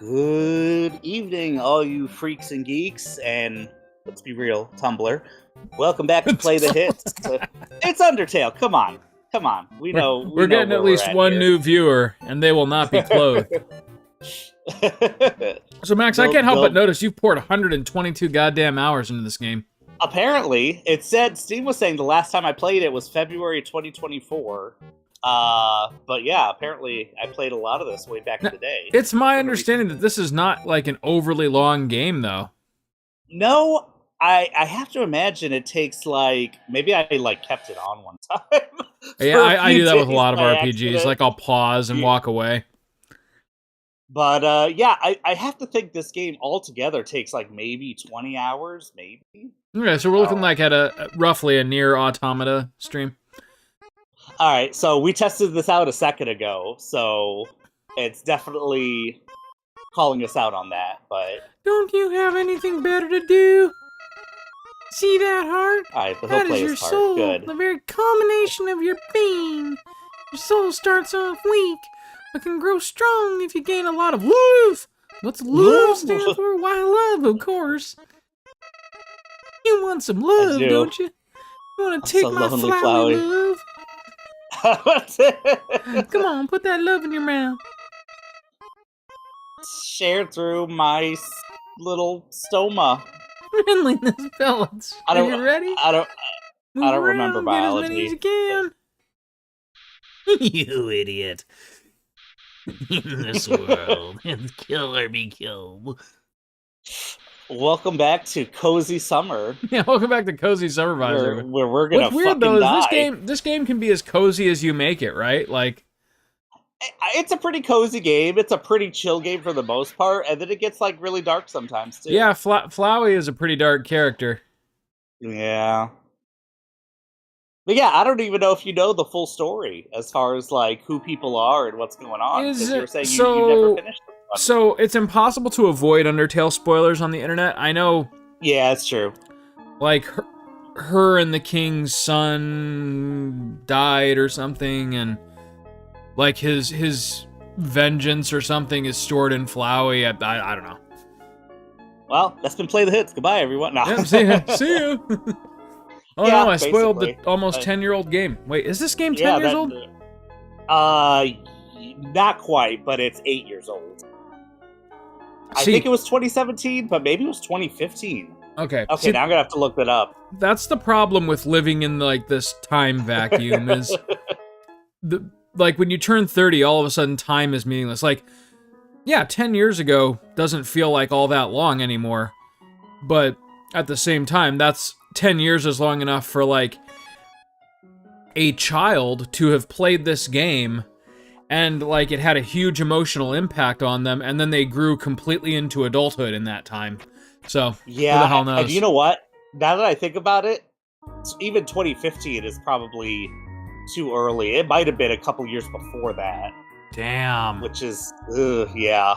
Good evening, all you freaks and geeks, and let's be real, Tumblr. Welcome back to Play the Hits. It's Undertale. Come on. We know We're getting at least one new viewer, and they will not be clothed. So, Max, I can't help but notice you've poured 122 goddamn hours into this game. Apparently, it said, Steam was saying the last time I played it was February 2024. But yeah, apparently I played a lot of this way back in the day. It's my understanding that this is not like an overly long game, though. No, I have to imagine it takes maybe I kept it on one time. Yeah, I do that with a lot of RPGs. Accident. Like I'll pause and walk away. But yeah, I have to think this game altogether takes maybe 20 hours, maybe. Okay, so we're looking like at roughly a Nier Automata stream. All right, so we tested this out a second ago, so it's definitely calling us out on that, but... Don't you have anything better to do? See that heart? All right, that is your soul, good. The very culmination of your being. Your soul starts off weak, but can grow strong if you gain a lot of love. What's love stand for? Why, love, of course. You want some love, don't you? You want to take my Flowey love? Come on, put that love in your mouth. Share through my little stoma. Friendliness pellets. Are you ready? I don't remember biology. Get as many as you can. You idiot. In this world, and kill or be killed. Welcome back to Cozy Summer. Yeah, welcome back to Cozy Supervisor. Where we're gonna What's weird, though, is this game can be as cozy as you make it, right? Like, it's a pretty cozy game. It's a pretty chill game for the most part, and then it gets really dark sometimes too. Yeah, Flowey is a pretty dark character. Yeah. But yeah, I don't even know if you know the full story as far as who people are and what's going on. Because you're saying you never finished it. So it's impossible to avoid Undertale spoilers on the internet. I know. Yeah, it's true. Like her and the king's son died or something, and his vengeance or something is stored in Flowey. I don't know. Well, that's been Play the Hits. Goodbye, everyone. No. Yeah, see you. Oh yeah, no, I spoiled the almost 10-year-old game. Wait, is this game 10 years old? Not quite, but it's 8 years old. I think it was 2017, but maybe it was 2015. Okay. Okay, now I'm gonna have to look that up. That's the problem with living in this time vacuum is when you turn 30, all of a sudden time is meaningless. 10 years ago doesn't feel like all that long anymore. But at the same time, that's 10 years is long enough for a child to have played this game and it had a huge emotional impact on them, and then they grew completely into adulthood in that time. So yeah, who the hell knows? And you know what? Now that I think about it, even 2015 is probably too early. It might have been a couple years before that. Damn. Which is, yeah.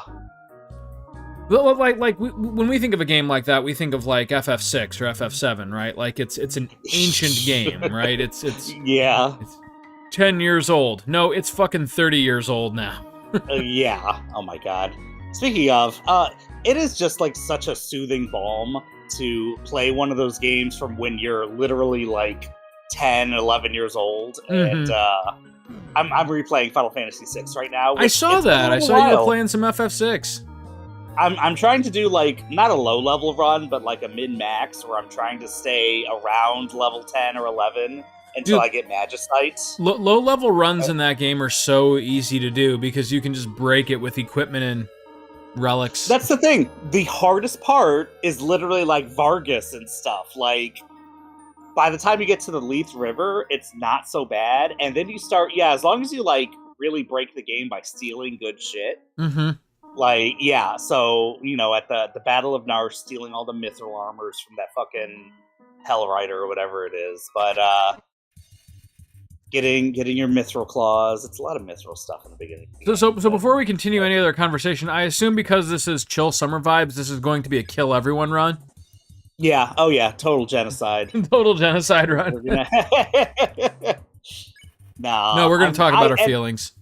When we think of a game like that, we think of FF6 or FF7, right? It's an ancient game, right? It's yeah. It's 10 years old. No, it's fucking 30 years old now. Yeah. Oh my god. Speaking of, it is just such a soothing balm to play one of those games from when you're literally 10, 11 years old. Mm-hmm. And I'm replaying Final Fantasy VI right now. I saw that. I saw you were playing some FF6. I'm trying to do not a low level run, but a min-max where I'm trying to stay around level 10 or 11 until I get Magicites. Low level runs in that game are so easy to do because you can just break it with equipment and relics. That's the thing. The hardest part is literally Vargas and stuff. By the time you get to the Leith River, it's not so bad. And then you start, as long as you really break the game by stealing good shit. Mm-hmm. So, at the Battle of Nar, stealing all the mithril armors from that fucking Hell Rider or whatever it is. But, getting your mithril claws. It's a lot of mithril stuff in the beginning. So before we continue any other conversation, I assume because this is chill summer vibes, this is going to be a kill everyone run? Yeah. Oh, yeah. Total genocide. Total genocide run. No, we're going to talk about our feelings.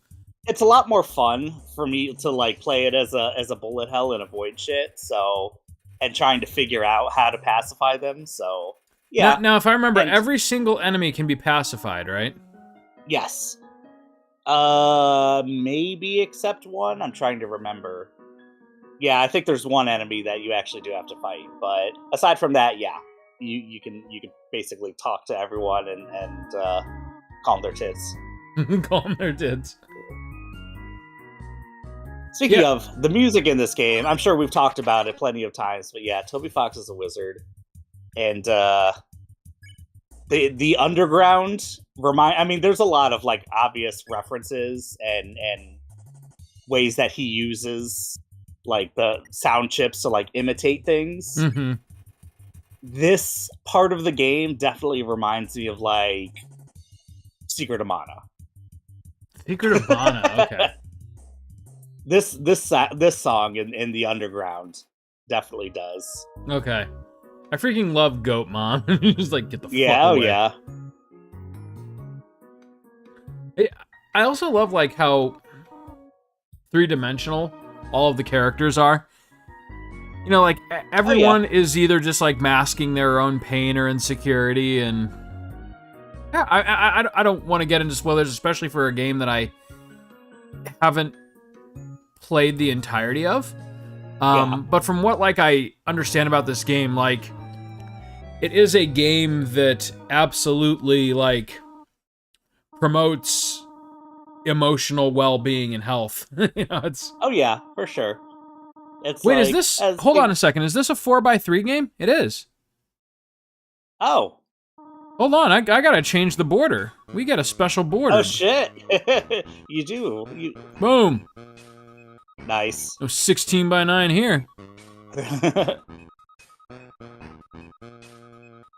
it's a lot more fun for me to like play it as a bullet hell and avoid shit. So, and trying to figure out how to pacify them. So, yeah. Now, if I remember, And every single enemy can be pacified, right? yes. Maybe except one. I'm trying to remember. Yeah, I think there's one enemy that you actually do have to fight, but aside from that, yeah, you can basically talk to everyone and calm their tits. Calm their tits. Speaking of the music in this game, I'm sure we've talked about it plenty of times, but yeah, Toby Fox is a wizard, and the underground I mean, there's a lot of like obvious references and ways that he uses like the sound chips to like imitate things. Mm-hmm. This part of the game definitely reminds me of like Secret of Mana. Secret of Mana, okay. This song in the underground definitely does. Okay. I freaking love Goat Mom. Just like get the fuck away. Yeah. I also love like how three-dimensional all of the characters are. You know, like everyone is either just like masking their own pain or insecurity, and yeah, I don't want to get into spoilers, especially for a game that I haven't played the entirety of. But from what like I understand about this game, like it is a game that absolutely like promotes emotional well-being and health. You know, it's for sure. It's wait, like, is this hold on a second, is this a 4x3 game? It is. Oh, hold on, I gotta change the border. We get a special border. Oh shit. You do. Boom. Nice. Oh, 16x9 here.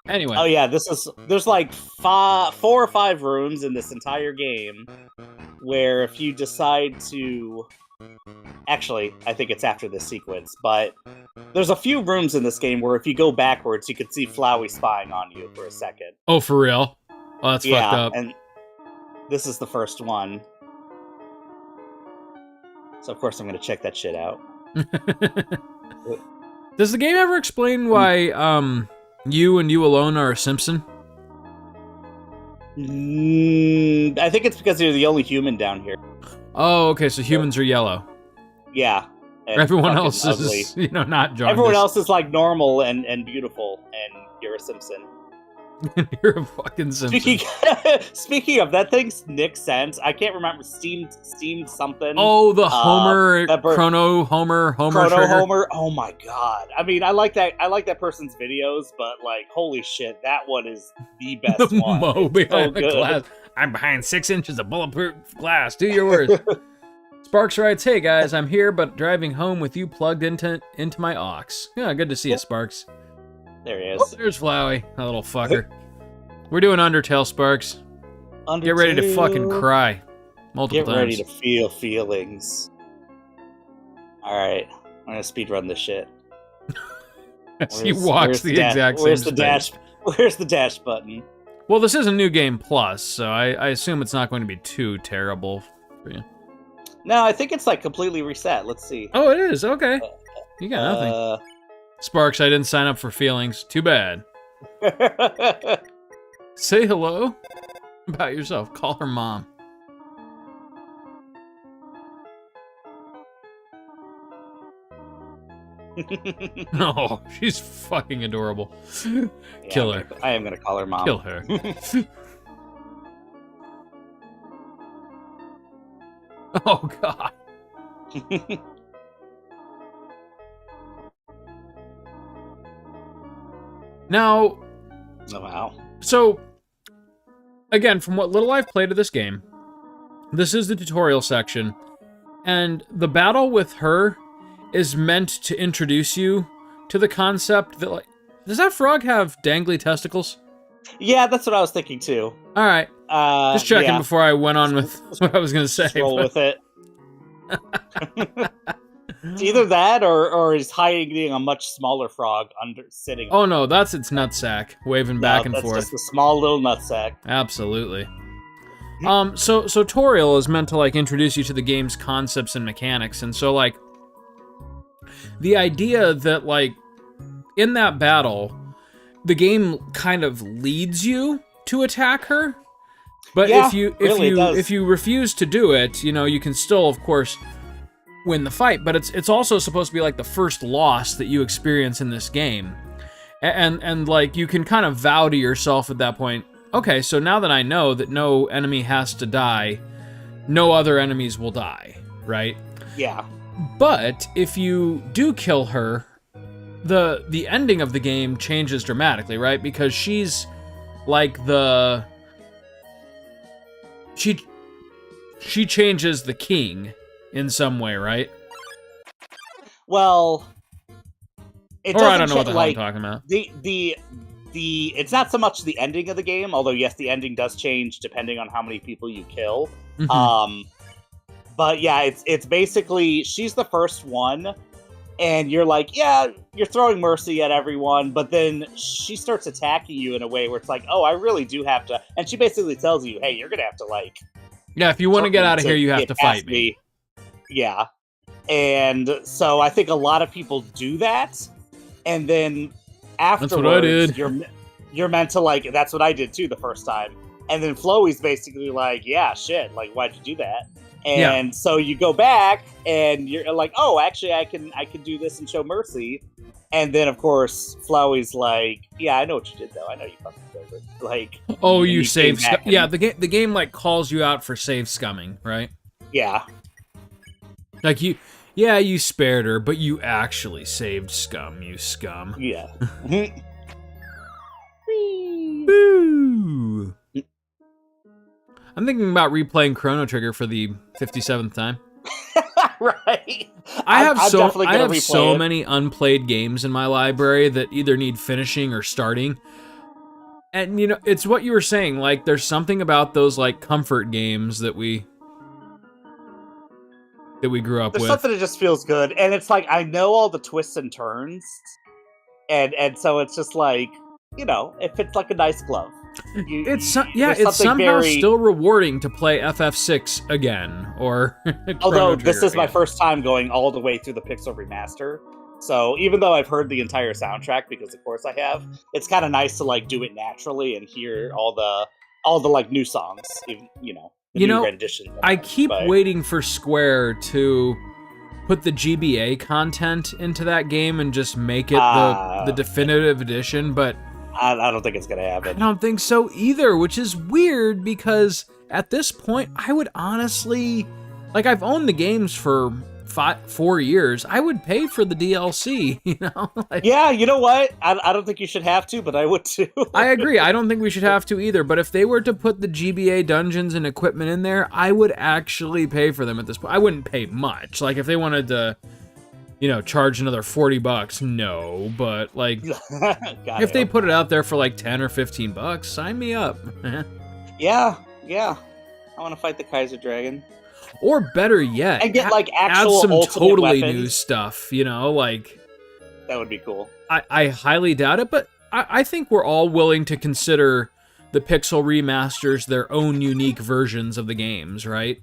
Anyway. Oh yeah, there's like 4 or 5 rooms in this entire game where if you decide to, actually, I think it's after this sequence, but there's a few rooms in this game where if you go backwards, you could see Flowey spying on you for a second. Oh, for real? Oh, that's fucked up. And this is the first one. So of course I'm gonna check that shit out. Does the game ever explain why you and you alone are a Simpson? I think it's because you're the only human down here. Oh, okay, so humans are yellow. Yeah. Everyone else ugly. is, not jaundiced. Everyone else is like normal and beautiful, and you're a Simpson. You're a fucking Simpson. Speaking of, that thing's Nick sent. I can't remember. Steamed something. Oh, the Homer, Chrono Homer trigger. Homer. Oh my god. I mean, I like that person's videos, but like, holy shit, that one is the best the one. Mo behind the glass. I'm behind 6 inches of bulletproof glass. Do your worst. Sparks writes, "Hey guys, I'm here, but driving home with you plugged into my aux." Yeah, good to see you, Sparks. There he is. Oh, there's Flowey, that little fucker. We're doing Undertale, Sparks. Undertale. Get ready to fucking cry. Multiple times. Get ready to feel feelings. Alright, I'm gonna speedrun this shit. He walks the exact same space. Where's the dash button? Well, this is a new game plus, so I assume it's not going to be too terrible for you. No, I think it's like completely reset. Let's see. Oh, it is? Okay. You got nothing. Sparks, I didn't sign up for feelings. Too bad. Say hello about yourself. Call her mom. No, she's fucking adorable. Yeah, kill her. I am gonna call her mom. Kill her. Oh, God. Now... Oh, wow. So, again, from what little I've played of this game, this is the tutorial section, and the battle with her is meant to introduce you to the concept that, like... Does that frog have dangly testicles? Yeah, that's what I was thinking, too. Alright. Just checking before I went on with what I was going to say. Roll with it. It's either that or he's hiding a much smaller frog sitting. Oh no, that's its nutsack waving back and forth. That's just a small little nutsack. Absolutely. So tutorial is meant to like introduce you to the game's concepts and mechanics, and so like the idea that like in that battle, the game kind of leads you to attack her, but Yeah, if you really, it does. if you refuse to do it, you know, you can still of course win the fight, but it's also supposed to be like the first loss that you experience in this game. And like you can kind of vow to yourself at that point, okay, so now that I know that no enemy has to die, no other enemies will die, right? Yeah. But if you do kill her, the ending of the game changes dramatically, right? Because she's like she changes the king in some way, right? Well, it Or doesn't I don't know what the hell like, I'm talking about. the it's not so much the ending of the game, although yes, the ending does change depending on how many people you kill. Mhm. But yeah, it's basically she's the first one, and you're like, yeah, you're throwing mercy at everyone, but then she starts attacking you in a way where it's like, oh, I really do have to, and she basically tells you, hey, you're gonna have to like, Yeah, if you want to get out of here, you have to fight me. Yeah, and so I think a lot of people do that, and then afterwards, That's what I did. You're meant to like. That's what I did too the first time, and then Flowey's basically like, yeah, shit, like why'd you do that? And so you go back and you're like, oh, actually, I can do this and show mercy. And then of course Flowey's like, yeah, I know what you did though. I know you fucking did it. Like, oh, you save came back yeah, the game like calls you out for save scumming, right? yeah. Like you spared her, but you actually saved scum, you scum. Yeah. Boo! I'm thinking about replaying Chrono Trigger for the 57th time. Right. I have definitely so it. many unplayed games in my library that either need finishing or starting. And you know, it's what you were saying, like there's something about those like comfort games that we grew up There's with. something that just feels good, and it's like I know all the twists and turns, and so it's just like, you know, it fits like a nice glove. It's somehow still rewarding to play FF6 again, or although this is my first time going all the way through the Pixel remaster, so even though I've heard the entire soundtrack, because of course I have, it's kind of nice to like do it naturally and hear all the like new songs, even, you know, new rendition. I keep waiting for Square to put the GBA content into that game and just make it the definitive edition, but I don't think it's gonna happen. I don't think so either, which is weird because at this point, I would honestly, like, I've owned the games for 4 years. I would pay for the DLC, you know? Like, yeah, you know what? I don't think you should have to, but I would too. I agree. I don't think we should have to either, but if they were to put the GBA dungeons and equipment in there, I would actually pay for them at this point. I wouldn't pay much. Like, if they wanted to, you know, charge another $40, no, but like if they put it out there for like 10 or 15 bucks, sign me up. yeah. I want to fight the Kaiser Dragon. Or better yet, and get like actual add some totally weapons. New stuff, you know, like that would be cool. I highly doubt it, but I think we're all willing to consider the Pixel remasters their own unique versions of the games, right?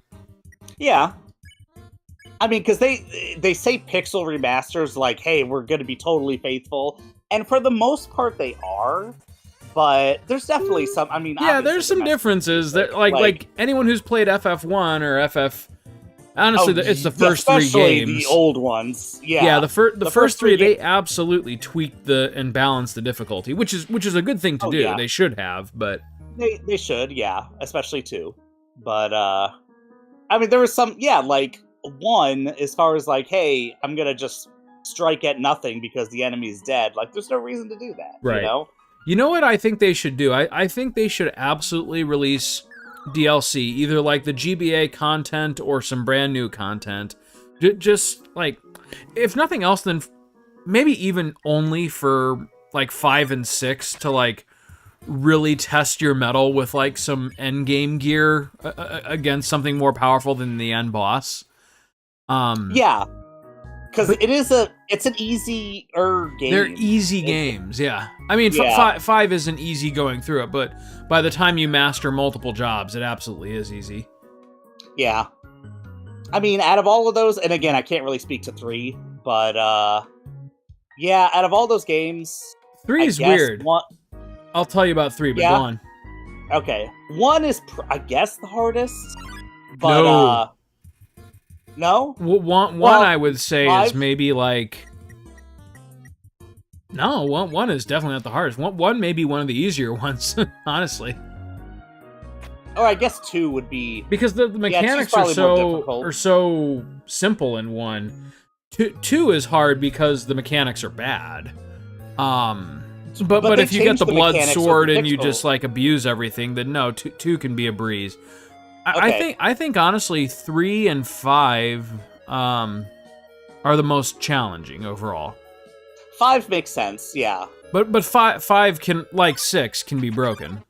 Yeah. I mean, because they say Pixel remasters like, hey, we're going to be totally faithful. And for the most part, they are. But there's definitely some, I mean... Yeah, there's some differences. That, like anyone who's played FF1 or FF... Honestly, it's the first 3 games. Especially the old ones. Yeah, yeah, the first three, they absolutely tweaked and balanced the difficulty, which is a good thing to do. Yeah. They should have, but... They should, yeah. Especially 2. But, I mean, there was some... Yeah, like... 1, as far as like, hey, I'm gonna just strike at nothing because the enemy's dead. Like, there's no reason to do that, right? You know what I think they should do? I think they should absolutely release DLC, either like the GBA content or some brand new content. Just like, if nothing else, then maybe even only for like 5 and 6 to like really test your mettle with like some end game gear against something more powerful than the end boss. Yeah. Because it's an easier game. They're easy games, yeah. I mean, Yeah. five isn't easy going through it, but by the time you master multiple jobs, it absolutely is easy. Yeah. I mean, out of all of those, and again, I can't really speak to 3, but yeah, out of all those games, 3 is weird. One, I'll tell you about 3, but Yeah. go on. okay, 1 is I guess the hardest, but no. One Well, I would say 5? is maybe like. No, one is definitely not the hardest. One may be one of the easier ones, honestly. Or I guess 2 would be Because the mechanics probably more difficult. are so simple in 1. 2 is hard because the mechanics are bad. But they if you get changed the the blood mechanics with sword the and you pixel. just like abuse everything, then no, 2 can be a breeze. Okay. I think honestly 3 and 5 are the most challenging overall. 5 makes sense, yeah. But 5 can, like 6, can be broken.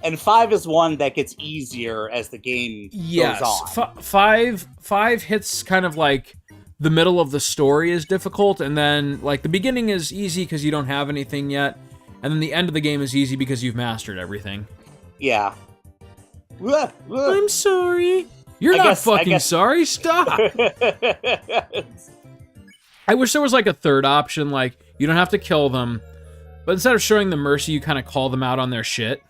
And 5 is one that gets easier as the game Yes, goes on. 5 hits kind of like the middle of the story is difficult, and then like the beginning is easy because you don't have anything yet, and then the end of the game is easy because you've mastered everything. Yeah. I'm sorry. You're I not guess- I fucking guess- sorry. Stop. I wish there was like a third option, like you don't have to kill them, but instead of showing them mercy, you kind of call them out on their shit.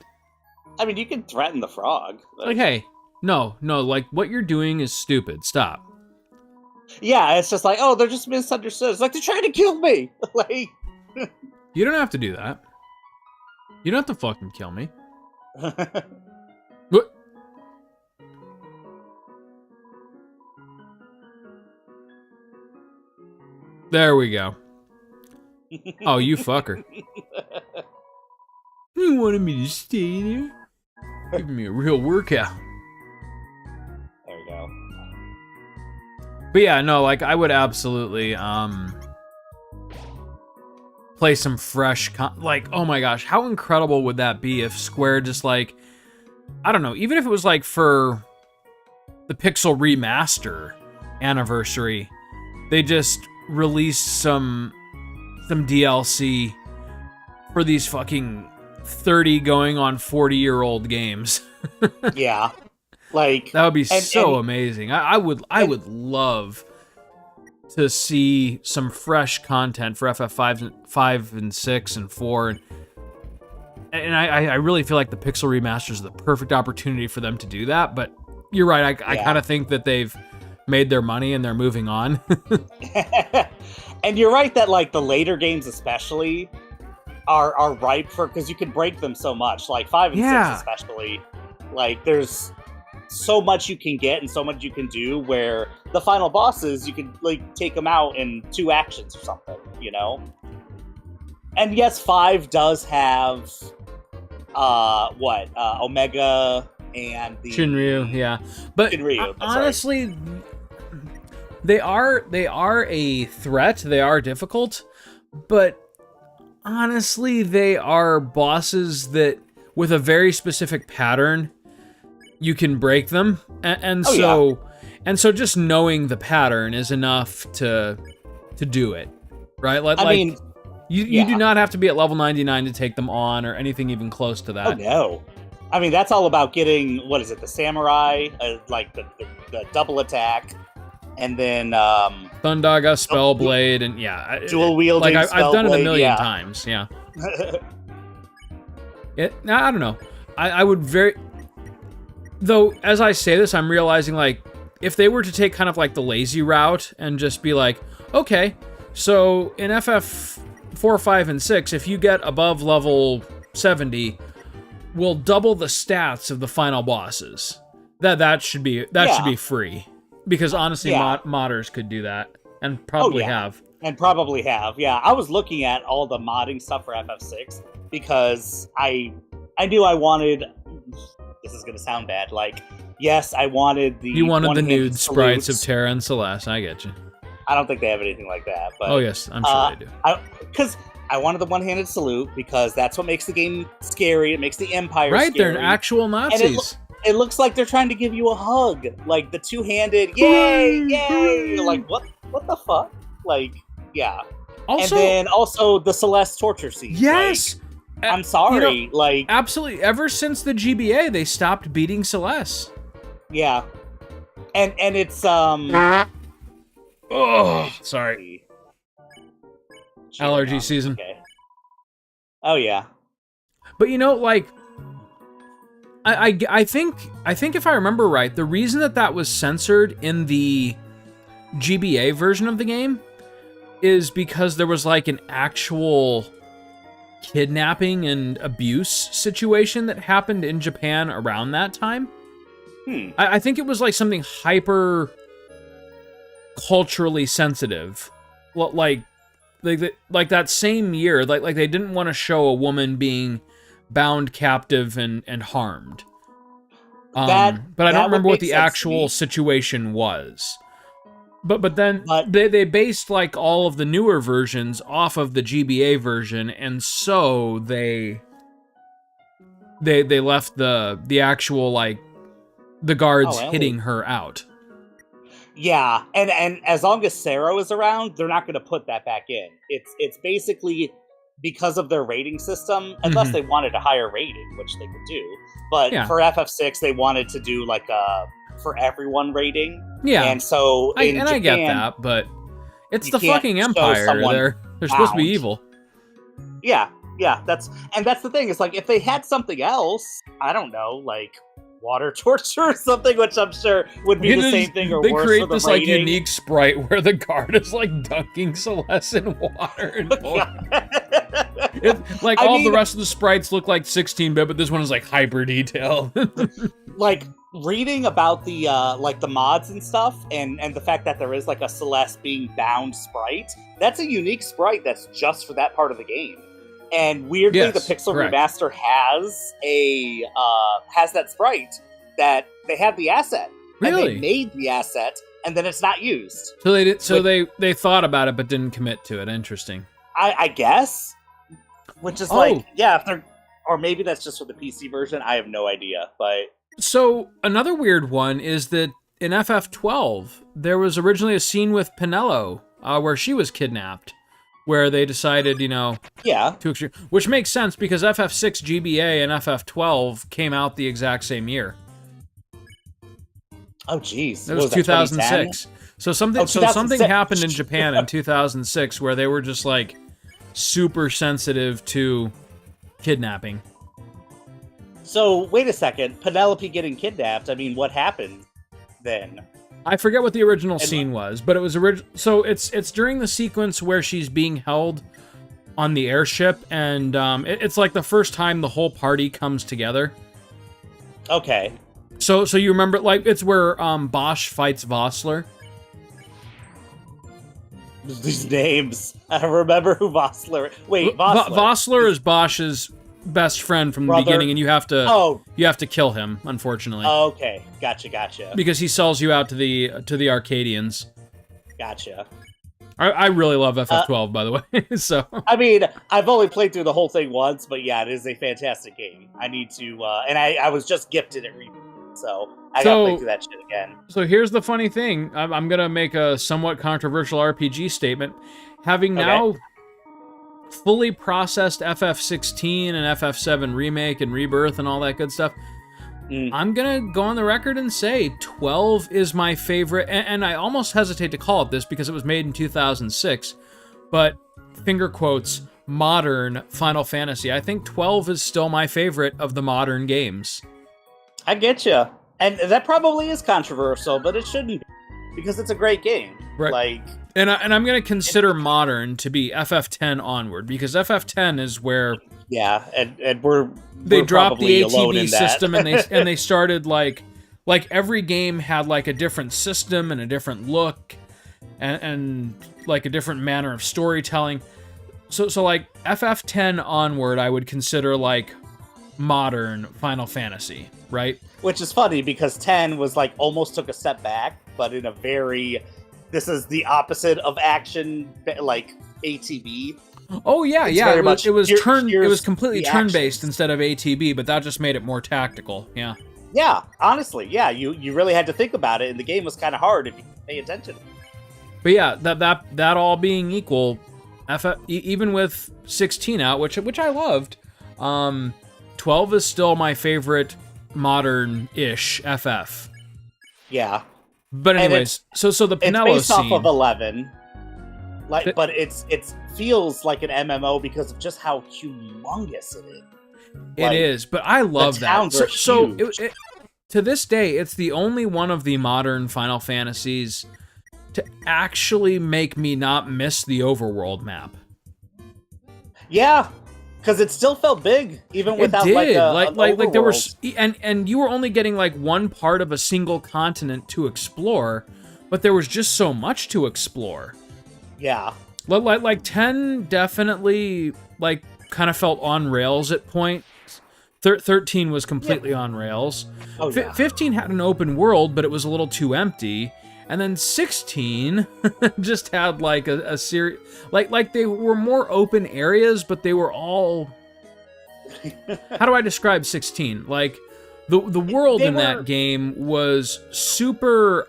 I mean, you can threaten the frog. Like, hey, no, like what you're doing is stupid. Stop. Yeah, it's just like, oh, they're just misunderstood. It's like, they're trying to kill me. Like, You don't have to do that. You don't have to fucking kill me. What? There we go. Oh, you fucker. You wanted me to stay there? Give me a real workout. there we go. But yeah, no, like I would absolutely play some fresh like, oh my gosh, how incredible would that be if Square just like, I don't know, even if it was like for the Pixel Remaster anniversary, they just released some DLC for these fucking 30 going on 40-year-old games. Yeah. Like, That would be And- so and- amazing. I would love to see some fresh content for FF5 and 6 and 4, and I really feel like the Pixel Remasters is the perfect opportunity for them to do that. But you're right. I Yeah. kind of think that they've made their money and they're moving on. and you're right that, like, the later games especially are ripe for, because you can break them so much. Like, 5 and Yeah. 6 especially. Like, there's so much you can get and so much you can do, where the final bosses, you can, like, take them out in 2 actions or something, you know? And yes, 5 does have, Omega and the... Shinryu, yeah, but Shinryu, that's right. honestly, they are a threat. They are difficult, but honestly, they are bosses that, with a very specific pattern, you can break them, and Oh, so just knowing the pattern is enough to do it, right? Like, I mean, you yeah. do not have to be at level 99 to take them on or anything even close to that. oh no. I mean, that's all about getting, what is it, the samurai, like the double attack, and then Thundaga, Spellblade, and yeah, dual wielding. like I've done it a Spellblade, million yeah. times. Yeah, I don't know. I would though. As I say this, I'm realizing like if they were to take kind of like the lazy route and just be like, okay, so in FF 4, 5, and 6, if you get above level 70, we'll double the stats of the final bosses. That should be free, because honestly, Yeah. modders could do that and probably yeah. have. And probably have, yeah. I was looking at all the modding stuff for FF6 because I knew I wanted. This is gonna sound bad. Like, yes, I wanted the. You wanted the one-handed nude sprites of salutes. Terra and Celeste. I get you. I don't think they have anything like that. But Oh yes, I'm sure they do. Because I wanted the one-handed salute because that's what makes the game scary. It makes the Empire Right, scary. they're actual Nazis. It looks like they're trying to give you a hug, like the two-handed. Yay, yay! Like what the fuck? Like, yeah. Also, and then also the Celeste torture scene. yes. Like, I'm sorry. Like, absolutely. Ever since the GBA, they stopped beating Celeste. Yeah. And it's Oh, sorry. Allergy season. Okay. Oh yeah. But like, I think if I remember right, the reason that was censored in the GBA version of the game is because there was like an actual kidnapping and abuse situation that happened in Japan around that time. I think it was like something hyper culturally sensitive, like that same year, like they didn't want to show a woman being bound captive and harmed. But I don't remember what the actual situation was. But then they based like all of the newer versions off of the GBA version, and so they left the actual like the guards hitting her out. Yeah, and as long as Sarah is around, they're not going to put that back in. It's basically because of their rating system, unless they wanted a higher rating, which they could do. But for FF6, they wanted to do like a for everyone rating. Yeah, and so I get that, but it's the fucking Empire. They're supposed to be evil. Yeah, that's the thing. It's like if they had something else, I don't know, like water torture or something, which I'm sure would be the same thing or worse. They create this like unique sprite where the guard is like dunking Celeste in water and like all the rest of the sprites look like 16-bit, but this one is like hyper detailed. Like reading about the like the mods and stuff, and the fact that there is like a Celeste being bound sprite, that's a unique sprite that's just for that part of the game. And weirdly, the Pixel Remaster has that sprite that they have the asset. Really? And they made the asset, and then it's not used. So they did. So they thought about it, but didn't commit to it. Interesting. I guess. Which is like, if they're, or maybe that's just for the PC version. I have no idea. But so another weird one is that in FF12 there was originally a scene with Penelo where she was kidnapped. Where they decided, to which makes sense because FF6 GBA and FF12 came out the exact same year. Oh, jeez. It was 2006. So something happened in Japan in 2006 where they were just like super sensitive to kidnapping. So wait a second, Penelope getting kidnapped. I mean, what happened then? I forget what the original scene was, but it was so it's during the sequence where she's being held on the airship, and it's like the first time the whole party comes together. Okay. So you remember, like, it's where Bosch fights Vossler. These names, I remember who Vossler. Wait, Vossler. Vossler is Bosch's best friend from the beginning, and you have to kill him, unfortunately. Oh, okay, gotcha. Because he sells you out to the Arcadians. Gotcha. I really love FF12, by the way. So I mean, I've only played through the whole thing once, but yeah, it is a fantastic game. I need to, and I was just gifted it, so I gotta play through that shit again. So here's the funny thing: I'm gonna make a somewhat controversial RPG statement, having now fully processed FF16 and FF7 Remake and Rebirth and all that good stuff. I'm gonna go on the record and say 12 is my favorite, and I almost hesitate to call it this because it was made in 2006, but finger quotes, modern Final Fantasy. I think 12 is still my favorite of the modern games. I get you. And that probably is controversial, but it shouldn't be, because it's a great game. Right. Like, and I'm going to consider modern to be FF10 onward, because FF10 is where and they dropped the ATB system, and they started like every game had like a different system and a different look and like a different manner of storytelling. So like FF10 onward, I would consider like modern Final Fantasy, right? Which is funny because 10 was like almost took a step back, but in a very, this is the opposite of action, like ATB. Oh yeah, it was completely turn-based instead of ATB, but that just made it more tactical. Yeah. Yeah, honestly, yeah, you really had to think about it, and the game was kind of hard if you pay attention. But yeah, that all being equal, even with 16 out, which I loved, 12 is still my favorite modern-ish FF. Yeah. But anyways, so the Pinello it's based scene, off of 11. But it feels like an MMO because of just how humongous it is. It is, but I love that. So huge. To this day, it's the only one of the modern Final Fantasies to actually make me not miss the overworld map. Yeah, because it still felt big, even without it did. like there was, and you were only getting like one part of a single continent to explore, but there was just so much to explore. Yeah, like 10 definitely like kind of felt on rails at points. 13 was completely on rails. Oh, yeah. 15 had an open world, but it was a little too empty. And then 16 just had like a series, like they were more open areas, but they were all. How do I describe 16? Like the world in that game was super.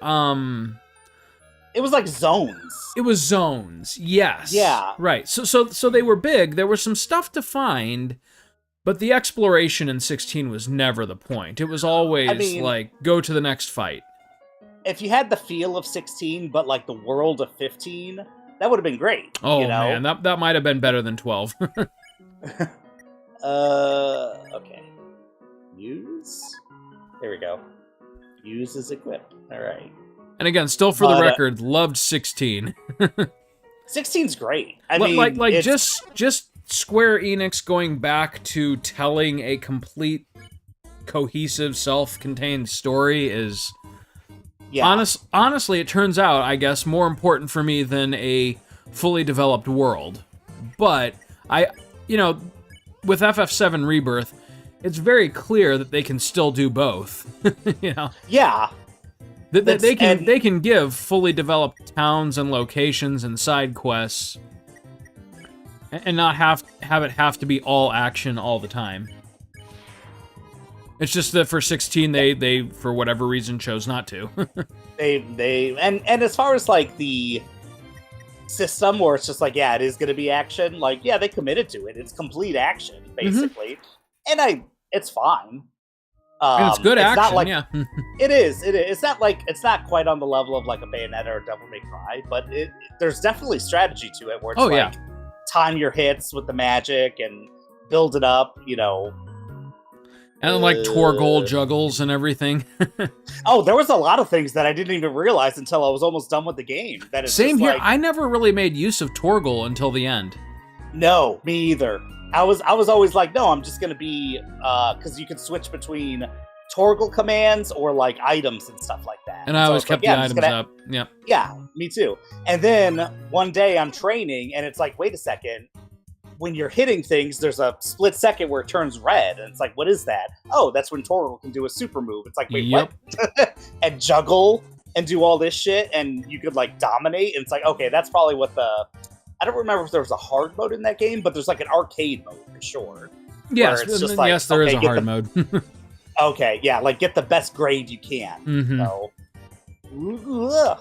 It was like zones. It was zones. Yes. Yeah. Right. So they were big. There was some stuff to find. But the exploration in 16 was never the point. It was always like, go to the next fight. If you had the feel of 16, but like the world of 15, that would have been great. Oh, man, that might have been better than 12. Okay. Use? There we go. Use is equipped. All right. And again, still for the record, loved 16. 16's great. I mean, just Square Enix going back to telling a complete, cohesive, self-contained story is... Yeah. Honestly, it turns out, I guess, more important for me than a fully developed world. But, with FF7 Rebirth, it's very clear that they can still do both. Yeah. They can give fully developed towns and locations and side quests and not have it to be all action all the time. It's just that for 16, they for whatever reason chose not to. and as far as like the system where it's just like, yeah, it is going to be action. Like, yeah, they committed to it. It's complete action basically, and it's fine. And it's good action, yeah. It is. It's not quite on the level of like a Bayonetta or Devil May Cry, but there's definitely strategy to it where it's time your hits with the magic and build it up, And like Torgal juggles and everything. Oh, there was a lot of things that I didn't even realize until I was almost done with the game. Same here. I never really made use of Torgal until the end. No, me either. I was always like, no, I'm just gonna be because you can switch between Torgal commands or like items and stuff like that. And I always kept the items up. Yep. Yeah, me too. And then one day I'm training and it's like, wait a second. When you're hitting things, there's a split second where it turns red. And it's like, what is that? Oh, that's when Torgal can do a super move. It's like, wait, what? And juggle and do all this shit. And you could like dominate. And it's like, okay, that's probably what I don't remember if there was a hard mode in that game, but there's like an arcade mode for sure. Yes, it's just like, yes, there is a hard mode. Okay, yeah, like get the best grade you can. Mm-hmm.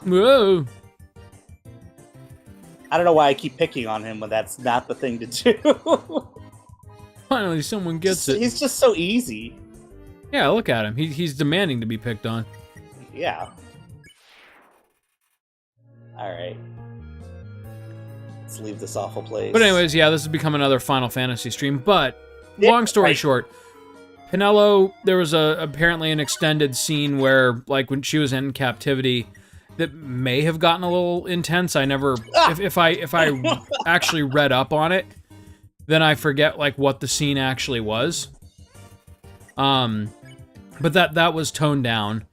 Whoa. I don't know why I keep picking on him when that's not the thing to do. Finally, someone gets it. He's just so easy. Yeah, look at him. He's demanding to be picked on. Yeah. All right. Let's leave this awful place. But anyways, yeah, this has become another Final Fantasy stream. But long story short, Pinello, there was apparently an extended scene where, like, when she was in captivity, that may have gotten a little intense. I never, if I actually read up on it, then I forget like what the scene actually was. But that was toned down.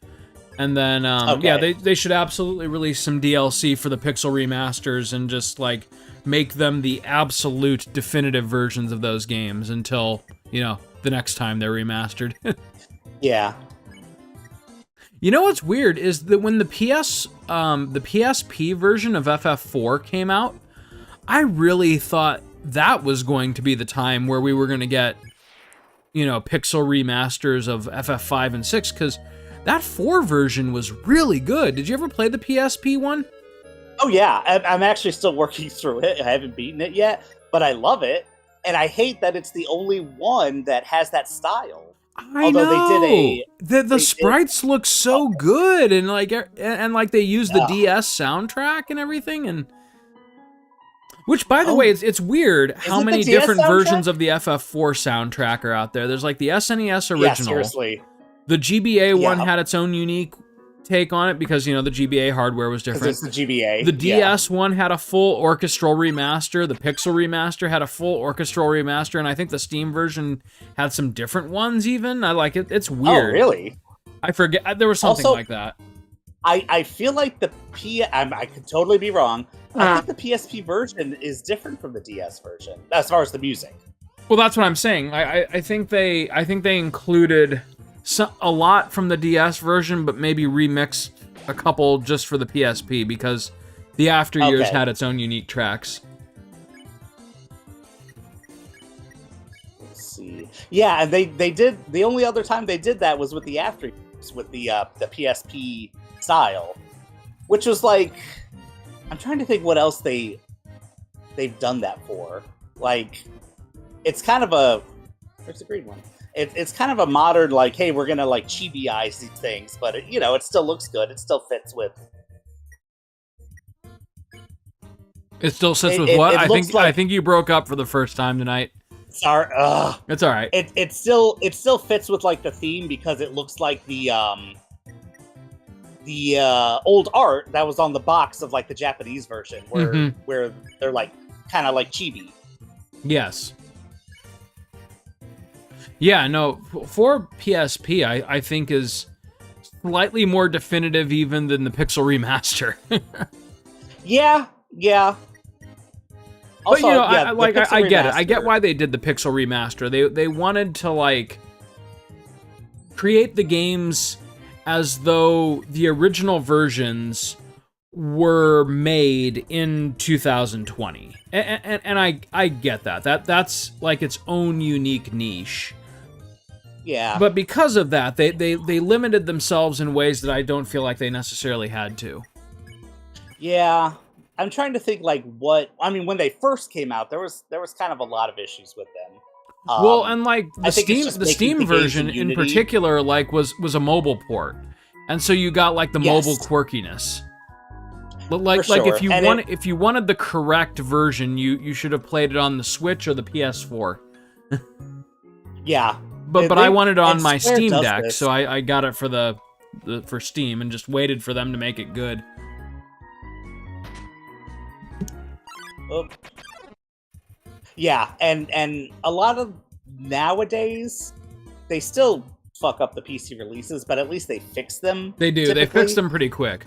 And then, yeah, they should absolutely release some DLC for the Pixel remasters and just, like, make them the absolute definitive versions of those games until, the next time they're remastered. Yeah. You know what's weird is that when the PSP version of FF4 came out, I really thought that was going to be the time where we were going to get, Pixel remasters of FF5 and 6, because that 4 version was really good. Did you ever play the PSP one? Oh yeah, I'm actually still working through it. I haven't beaten it yet, but I love it, and I hate that it's the only one that has that style. I Although they did know a, the they did, sprites look so good, and like they use the uh, DS soundtrack and everything, and which, by the way, oh, it's weird is how it the many DS different versions soundtrack? of the FF4 soundtrack are out there. There's like the SNES Yeah, original. seriously. The GBA one Yeah, had its own unique take on it because, the GBA hardware was because different. it's the GBA. The Yeah. DS one had a full orchestral remaster. The Pixel remaster had a full orchestral remaster, and I think the Steam version had some different ones even. I like it. It's Oh, weird. really? I forget. There was something Also, like that. I feel like I could totally be wrong. I think the PSP version is different from the DS version as far as the music. Well, that's what I'm saying. I think they included a lot from the DS version, but maybe remixed a couple just for the PSP because the After Years Okay. had its own unique tracks. Let's see. Yeah, and they did. The only other time they did that was with the After Years, with the PSP style, which was like, I'm trying to think what else they've done that for. Like, it's kind of a, where's the green one? It's kind of a modern, like, hey, we're gonna like chibi-ize these things, but it still looks good. It still fits with. It still sits with It what? looks I like. think you broke up for the first time tonight. Sorry, It's all right. it still fits with like the theme because it looks like the old art that was on the box of like the Japanese version, where they're like kind of like chibi. Yes. Yeah, no, for PSP, I think is slightly more definitive even than the Pixel remaster. Yeah. But Also, yeah, I get it. I get why they did the Pixel remaster. They wanted to like create the games as though the original versions were made in 2020. And I get that. That's like its own unique niche. Yeah. But because of that, they limited themselves in ways that I don't feel like they necessarily had to. Yeah. I'm trying to think like when they first came out, there was kind of a lot of issues with them. Well, and like I think it's just the making Steam the games version in Unity. particular, like was a mobile port, and so you got like the Yes. mobile quirkiness. But like For sure. if you wanted the correct version, you should have played it on the Switch or the PS4. Yeah. But I wanted it on my Square Steam does Deck, this. so I got it for Steam and just waited for them to make it good. Oh. Yeah, and a lot of nowadays they still fuck up the PC releases, but at least they fix them. They do. They typically. fix them pretty quick.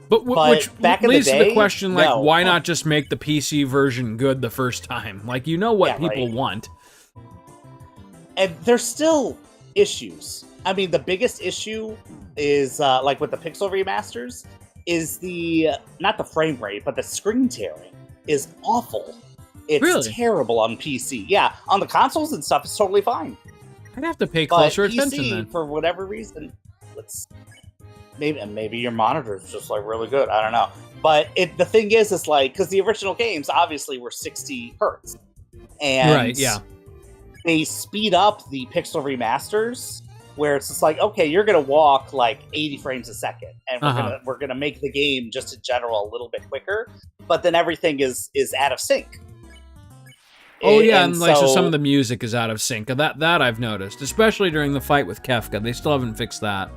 But But which back in the leads to the day, question, like, no. why not just make the PC version good the first time? Like, you know what Yeah, people right. want. And there's still issues. I mean, the biggest issue is like with the Pixel remasters is not the frame rate, but the screen tearing is awful. It's Really? terrible on PC. Yeah, on the consoles and stuff, it's totally fine. I'd have to pay But closer PC, attention then. for whatever reason, maybe your monitor is just like really good. I don't know. But the thing is like, because the original games obviously were 60 hertz, and Right, yeah. they speed up the pixel remasters where it's just like, okay, you're gonna walk like 80 frames a second, and we're gonna make the game just in general a little bit quicker, but then everything is out of sync. Oh yeah, and like so some of the music is out of sync. That I've noticed, especially during the fight with Kefka. They still haven't fixed that.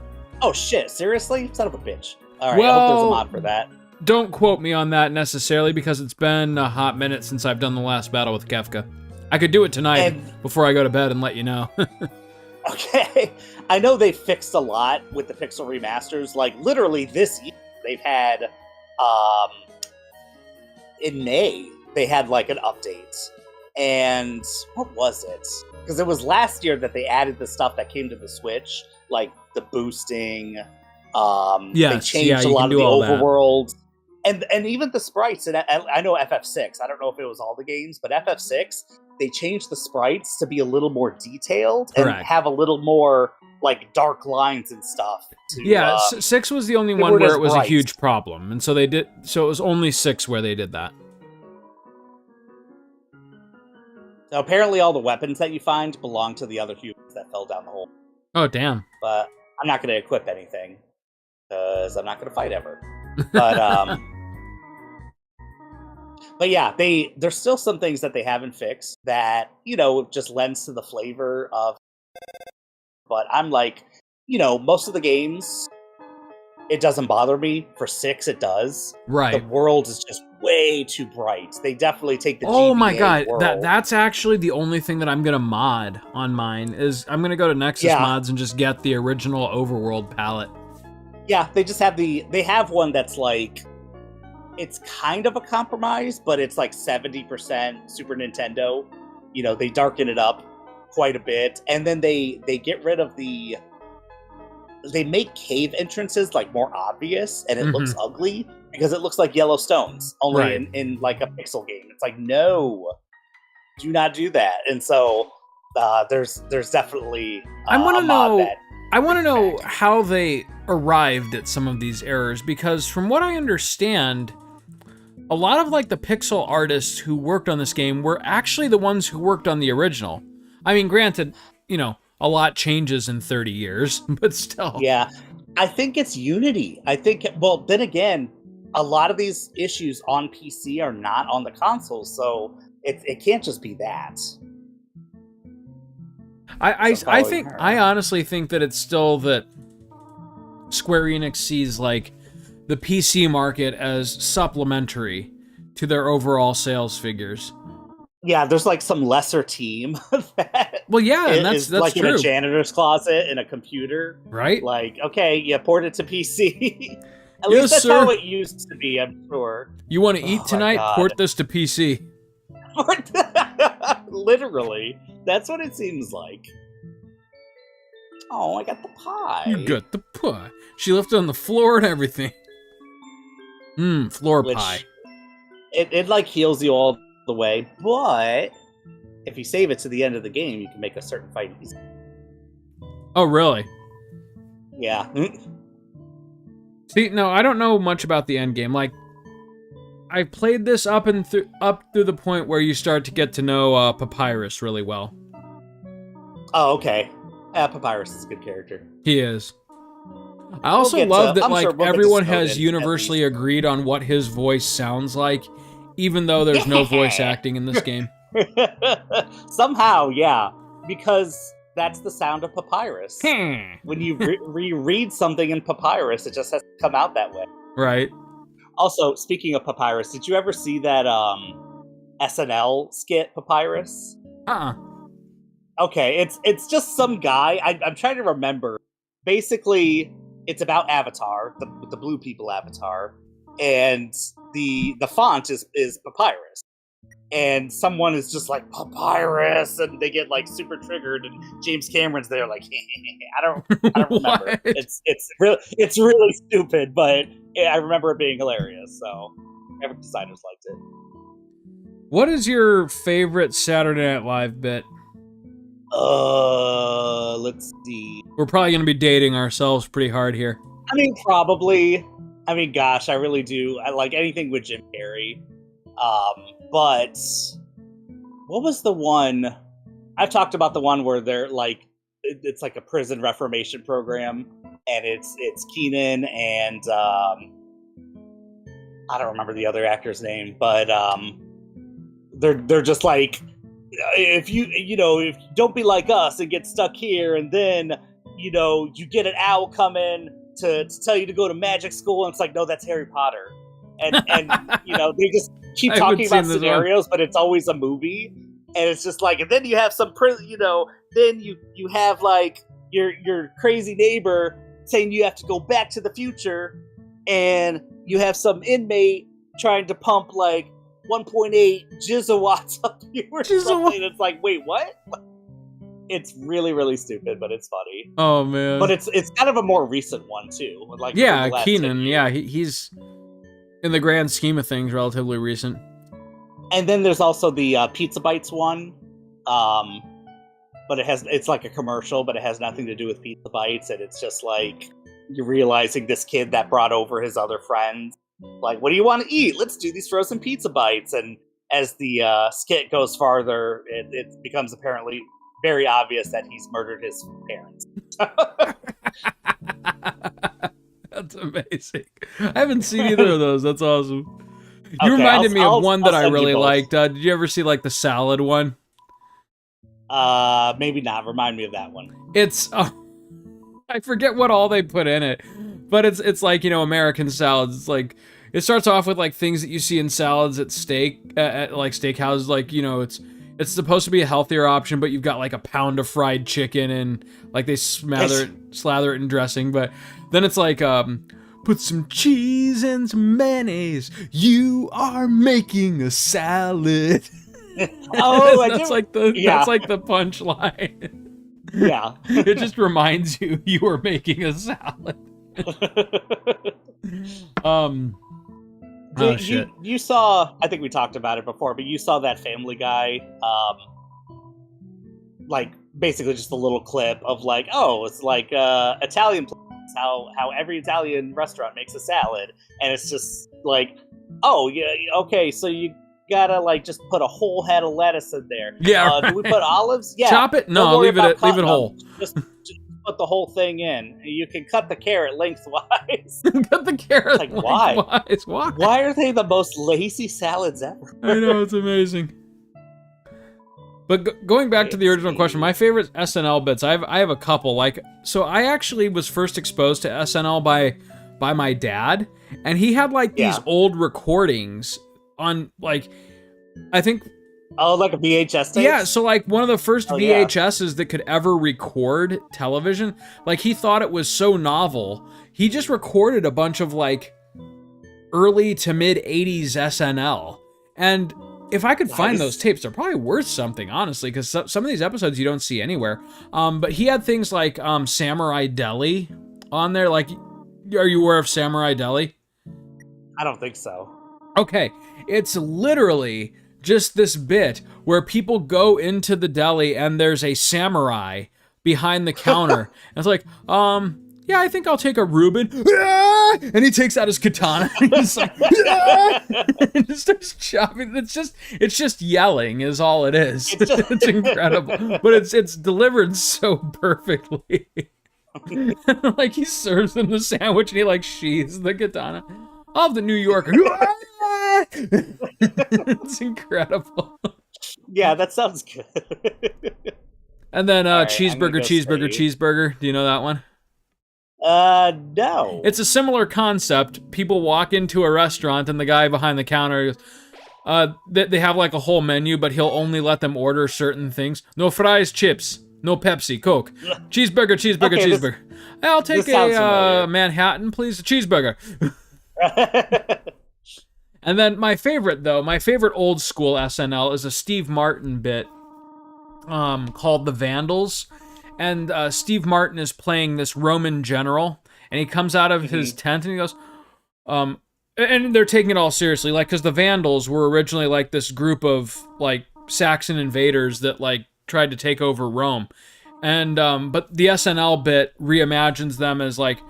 Oh shit, seriously? Son of a bitch. Alright, Well, I hope there's a mod for that. Don't quote me on that necessarily, because it's been a hot minute since I've done the last battle with Kefka. I could do it tonight before I go to bed and let you know. Okay. I know they fixed a lot with the Pixel remasters. Like, literally this year, they've had, in May, they had, like, an update. And what was it? Because it was last year that they added the stuff that came to the Switch, like the boosting. They changed a lot of the overworld. And even the sprites. And I know FF6. I don't know if it was all the games, but FF6, they changed the sprites to be a little more detailed and Correct. have a little more like dark lines and stuff. Yeah, 6 was the only one where it was a huge problem, and so it was only 6 where they did that. So apparently all the weapons that you find belong to the other humans that fell down the hole. Oh, damn. But I'm not going to equip anything, because I'm not going to fight ever. But, but yeah, there's still some things that they haven't fixed that, just lends to the flavor of... But I'm like, most of the games, it doesn't bother me. For 6, it does. Right. The world is just way too bright. They definitely take the Oh GBA my god, world. that's actually the only thing that I'm gonna mod on mine, is I'm gonna go to Nexus Mods and just get the original Overworld palette. Yeah, they just have they have one that's like, it's kind of a compromise, but it's like 70% Super Nintendo. They darken it up quite a bit, and then they get rid of they make cave entrances like more obvious, and it looks ugly because it looks like yellow stones, only in like a pixel game. It's like, no, do not do that. And so there's definitely I want to know how they arrived at some of these errors, because from what I understand, a lot of like the pixel artists who worked on this game were actually the ones who worked on the original. I mean, granted, a lot changes in 30 years, but still. Yeah, I think it's Unity. I think, well, then again, a lot of these issues on PC are not on the consoles, so it can't just be that. I honestly think that it's still that Square Enix sees like the PC market as supplementary to their overall sales figures. Yeah, there's like some lesser team that and that's like true. In a janitor's closet in a computer, right? Like, okay, you port it to PC. At least that's how it used to be, I'm sure. You want to eat tonight? Port this to PC. Literally, that's what it seems like. Oh, I got the pie. You got the pie. She left it on the floor and everything. Floor pie. It like heals you all the way, but if you save it to the end of the game, you can make a certain fight easy. Oh, really? Yeah. See, no, I don't know much about the end game. Like, I played this up through the point where you start to get to know Papyrus really well. Oh, okay. Papyrus is a good character. He is. I also love that everyone has universally agreed on what his voice sounds like, even though there's no voice acting in this game. Somehow, yeah. Because that's the sound of Papyrus. When you reread something in Papyrus, it just has to come out that way. Right. Also, speaking of Papyrus, did you ever see that SNL skit, Papyrus? Okay, it's just some guy. I'm trying to remember. Basically, it's about Avatar, the blue people Avatar, and the font is Papyrus. And someone is just like, Papyrus, and they get like super triggered, and James Cameron's there like, I don't remember. It's really stupid, but I remember it being hilarious, so every designers liked it. What is your favorite Saturday Night Live bit? Let's see. We're probably going to be dating ourselves pretty hard here. I mean, probably. I mean, gosh, I really do. I like anything with Jim Carrey. But what was the one? I've talked about the one where they're like, it's like a prison reformation program, and it's Keenan and I don't remember the other actor's name, but they're just like, if you don't be like us and get stuck here, and then you get an owl coming to tell you to go to magic school, and it's like, no, that's Harry Potter, and they just keep talking about scenarios, but it's always a movie, and it's just like, and then you have some then you have like your crazy neighbor saying you have to go back to the future, and you have some inmate trying to pump like 1.8 gigawatts up you or something. It's like, wait, what? It's really, really stupid, but it's funny. Oh man! But it's kind of a more recent one too. Like, yeah, Keenan. Yeah, he's in the grand scheme of things relatively recent. And then there's also the Pizza Bites one But it's like a commercial, but it has nothing to do with pizza bites, and it's just like you're realizing this kid that brought over his other friends, like, what do you want to eat? Let's do these frozen pizza bites. And as the skit goes farther, it becomes apparently very obvious that he's murdered his parents. That's amazing. I haven't seen either of those. That's awesome. You reminded me of one that I really liked. Did you ever see like the salad one? Maybe not. Remind me of that one. It's I forget what all they put in it, but it's like, you know, American salads. It's like it starts off with like things that you see in salads at like steakhouses. Like, you know, it's supposed to be a healthier option, but you've got like a pound of fried chicken and like they slather it in dressing. But then it's like put some cheese and some mayonnaise. You are making a salad. Oh, that's like the punchline. Yeah. It just reminds you were making a salad. Shit. You saw, I think we talked about it before, but you saw that Family Guy, like basically just a little clip of like, oh, it's like Italian place, how every Italian restaurant makes a salad, and it's just like, oh yeah, okay, so you gotta like just put a whole head of lettuce in there. Yeah, right. Do we put olives? Yeah. Chop it? No, leave it whole. Just put the whole thing in. You can cut the carrot lengthwise. Cut the carrot like lengthwise. Why? Why are they the most lazy salads ever? I know, it's amazing. But going back to the original question, my favorite SNL bits, I have a couple. Like, so I actually was first exposed to SNL by my dad, and he had like these old recordings on like, I think. Oh, like a VHS tape? Yeah, so like one of the first VHSs that could ever record television, like he thought it was so novel, he just recorded a bunch of like early to mid 80s SNL. And if I could find those tapes, they're probably worth something, honestly, because some of these episodes you don't see anywhere. But he had things like Samurai Deli on there. Like, are you aware of Samurai Deli? I don't think so. Okay, it's literally just this bit where people go into the deli and there's a samurai behind the counter. And it's like, yeah, I think I'll take a Reuben. And he takes out his katana and he's like, and just starts chopping. It's just yelling is all it is. It's incredible. But it's delivered so perfectly. Like he serves them the sandwich and he like sheathes the katana. Of the New Yorker. It's incredible. Yeah, that sounds good. And then cheeseburger. Do you know that one? No. It's a similar concept. People walk into a restaurant and the guy behind the counter goes, they have like a whole menu, but he'll only let them order certain things. No fries, chips, no Pepsi, Coke. Cheeseburger. I'll take a Manhattan, please. A cheeseburger. And then my favorite old school SNL is a Steve Martin bit called The Vandals. And Steve Martin is playing this Roman general, and he comes out of his tent and he goes, and they're taking it all seriously, like, because the Vandals were originally like this group of like Saxon invaders that like tried to take over Rome. And but the SNL bit reimagines them as like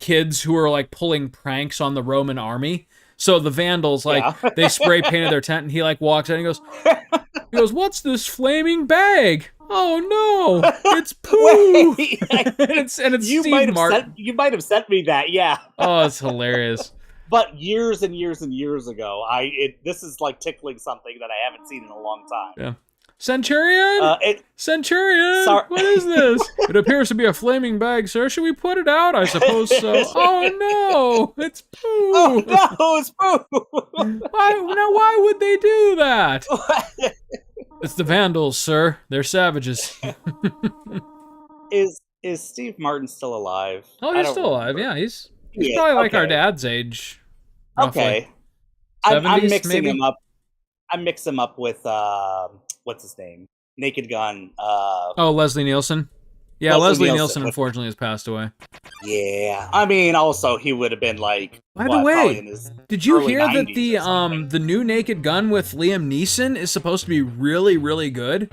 kids who are like pulling pranks on the Roman army. So the Vandals, like, they spray painted their tent, and he like walks in and he goes, what's this flaming bag? Oh no, it's poo. and it's Steve Martin. You might have sent me that, yeah. Oh, it's hilarious. But years and years and years ago, this is like tickling something that I haven't seen in a long time. Yeah. Centurion? Centurion! Sorry. What is this? It appears to be a flaming bag, sir. Should we put it out? I suppose so. Oh no! It's poo! Oh no, it's poo! Why would they do that? It's the Vandals, sir. They're savages. Is Steve Martin still alive? Oh, he's still alive, yeah. He's probably like our dad's age. Roughly. Okay. 70s, I'm mixing maybe? him up. I mix him up with what's his name? Naked Gun. Leslie Nielsen. Yeah, Leslie Nielsen unfortunately has passed away. Yeah, I mean, also he would have been like. By the way, did you hear that the new Naked Gun with Liam Neeson is supposed to be really, really good?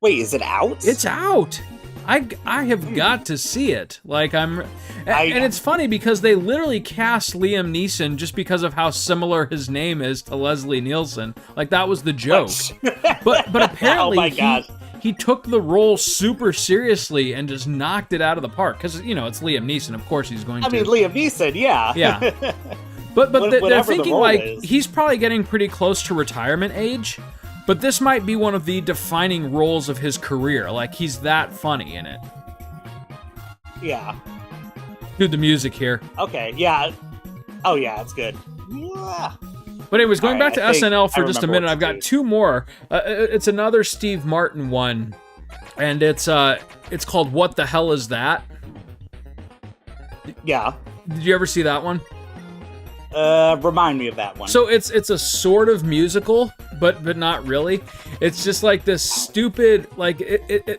Wait, is it out? It's out. I have got to see it. Like and it's funny because they literally cast Liam Neeson just because of how similar his name is to Leslie Nielsen. Like that was the joke. but apparently oh my God. He took the role super seriously and just knocked it out of the park because it's Liam Neeson. Of course he's going to. I mean, Liam Neeson, yeah. Yeah. But they're thinking is. He's probably getting pretty close to retirement age. But this might be one of the defining roles of his career. Like, he's that funny in it. Yeah. Dude, the music here. Okay, yeah. Oh, yeah, it's good. Yeah. But anyways, going back to SNL for just a minute, I've got do. two more. It's another Steve Martin one. And it's called What the Hell Is That? Yeah. Did you ever see that one? Remind me of that one. So it's a sort of musical, but not really. It's just like this stupid, like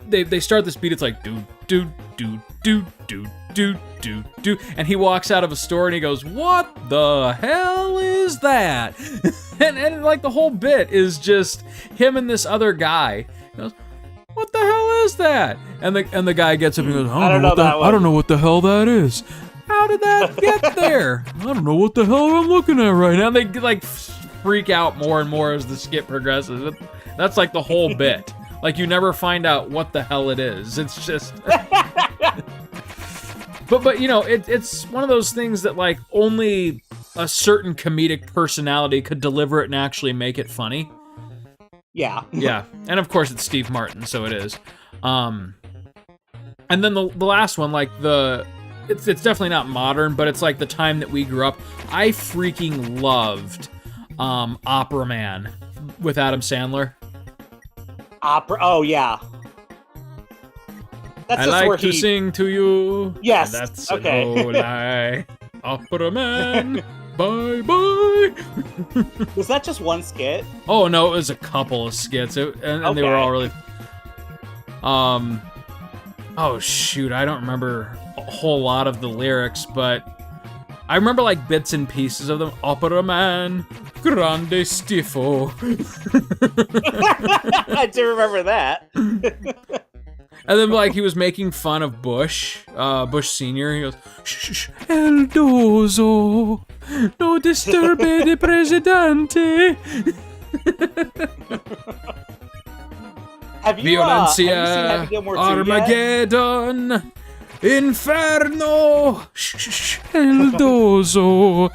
they start this beat. It's like do do do do do do do do, and he walks out of a store and he goes, "What the hell is that?" and like the whole bit is just him and this other guy. He goes, "What the hell is that?" And the guy gets up and goes, I don't know what the hell that is. How did that get there? I don't know what the hell I'm looking at right now. They like freak out more and more as the skit progresses. That's like the whole bit. Like you never find out what the hell it is. It's just. but it's one of those things that like only a certain comedic personality could deliver it and actually make it funny. Yeah. Yeah, and of course it's Steve Martin, so it is. And then the last one, like it's definitely not modern, but it's like the time that we grew up. I freaking loved Opera Man with Adam Sandler. Oh yeah. That's I just like where to sing to you. Yes. That's okay. an old lie. Opera Man. Bye bye. Was that just one skit? Oh no, it was a couple of skits, and they were all really. Oh shoot, I don't remember a whole lot of the lyrics, but I remember like bits and pieces of them. Opera Man, grande stifo. I do remember that. And then like he was making fun of Bush Senior. He goes, shh, el dozo, no disturbe de presidente. Have you seen Happy Gilmore 2 Armageddon, Inferno, shh, el dozo.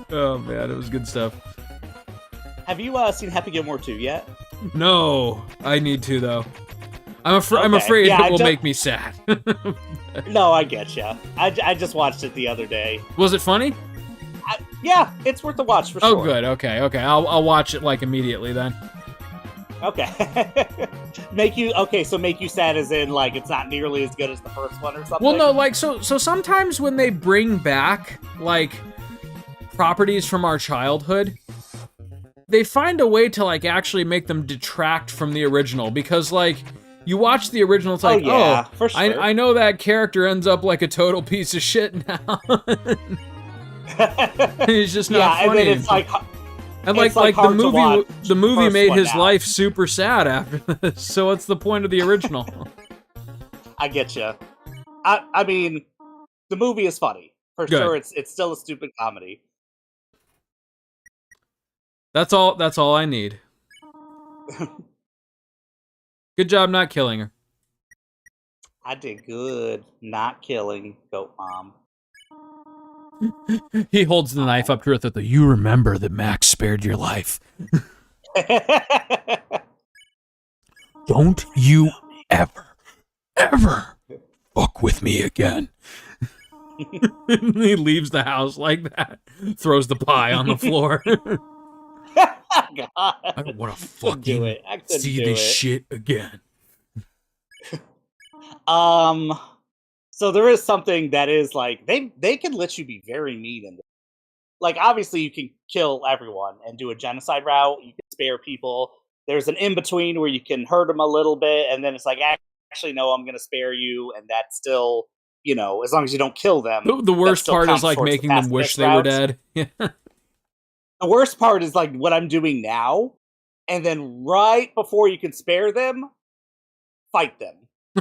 Oh man, it was good stuff. Have you seen Happy Gilmore 2 yet? No, I need to though. I'm afraid it will make me sad. No, I get ya. I just watched it the other day. Was it funny? Yeah, it's worth a watch for sure. Oh, good. Okay. I'll watch it like immediately then. Okay. Make you sad as in like it's not nearly as good as the first one or something? Well, no, like so sometimes when they bring back like properties from our childhood, they find a way to like actually make them detract from the original because like you watch the original, it's like, for sure. I know that character ends up like a total piece of shit now. He's just not funny. And then it's like, and like the movie made his life super sad after this. So what's the point of the original? I get you. I mean, the movie is funny for sure. It's still a stupid comedy. That's all I need. Good job not killing her. I did good not killing Goat Mom. He holds the knife up to her that you remember that Max spared your life. Don't you ever fuck with me again. He leaves the house like that. Throws the pie on the floor. God. I don't want to fucking see this shit again. So there is something that is like they can let you be very mean in this. Like obviously you can kill everyone and do a genocide route. You can spare people. There's an in between where you can hurt them a little bit, and then it's like actually no, I'm going to spare you, and that's still as long as you don't kill them. The worst part is like making them wish they were dead. The worst part is like what I'm doing now and then right before you can spare them, fight them.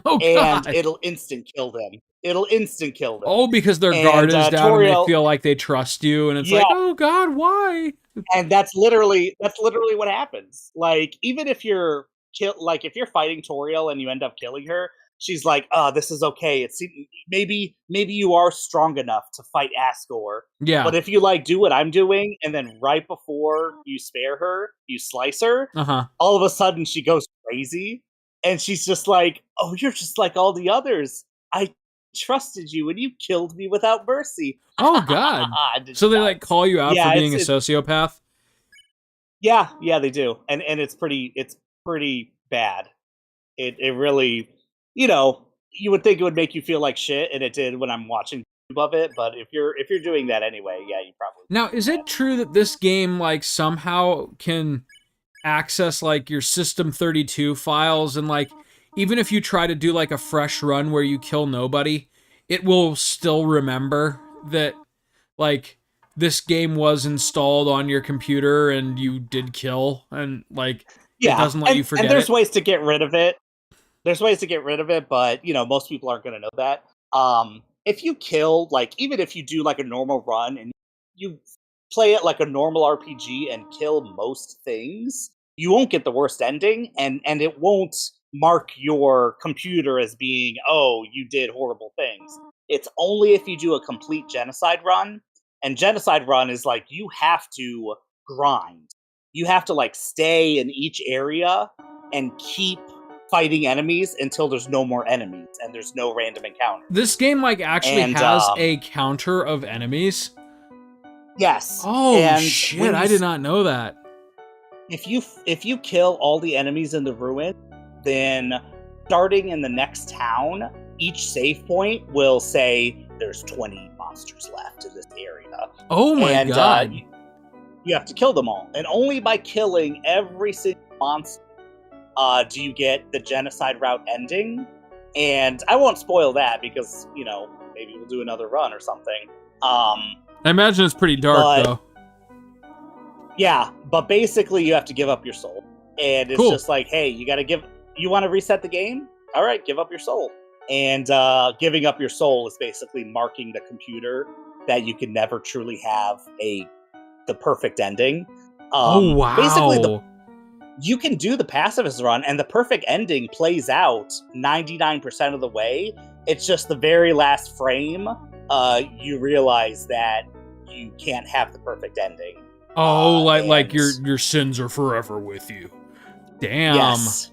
Oh And god. it'll instant kill them. It'll instant kill them. Oh, because their guard And is down and they Toriel, feel like they trust you, and it's yeah, like, oh god, why? and that's literally what happens. Like even if you're if you're fighting Toriel and you end up killing her, she's like, "Oh, this is okay. It's maybe you are strong enough to fight Asgore." Yeah. But if you like do what I'm doing, and then right before you spare her, you slice her, Uh-huh. all of a sudden she goes crazy, and she's just like, "Oh, you're just like all the others. I trusted you, and you killed me without mercy." Oh god. And then So she they like dies. call you out for Yeah, being a sociopath? yeah, they do, and it's pretty bad. It really, you would think it would make you feel like shit, and it did when I'm watching YouTube of it. But if you're doing that anyway, yeah, you probably Now, is it true that this game like somehow can access like your System 32 files, and like even if you try to do like a fresh run where you kill nobody, it will still remember that like this game was installed on your computer and you did kill, and like it yeah, doesn't let you and forget there's it? ways to get rid of it. There's ways to get rid of it, but most people aren't going to know that. If you kill, like, even if you do like a normal run and you play it like a normal RPG and kill most things, you won't get the worst ending, and it won't mark your computer as being, oh, you did horrible things. It's only if you do a complete genocide run, and genocide run is like you have to grind. You have to like stay in each area and keep fighting enemies until there's no more enemies and there's no random encounters. This game like actually And has a counter of enemies. yes, Oh and shit, I did not know that. if you kill all the enemies in the ruin, then starting in the next town, each save point will say there's 20 monsters left in this area. Oh my And god. you have to kill them all, and only by killing every single monster do you get the genocide route ending. And I won't spoil that because maybe we'll do another run or something. I imagine it's pretty dark but- though. Yeah, but basically you have to give up your soul, and it's Cool. just like, hey, you want to reset the game? All right, give up your soul. And giving up your soul is basically marking the computer that you can never truly have the perfect ending. Oh wow. Basically, you can do the pacifist run, and the perfect ending plays out 99% of the way. It's just the very last frame, you realize that you can't have the perfect ending. like your sins are forever with you. Damn. Yes.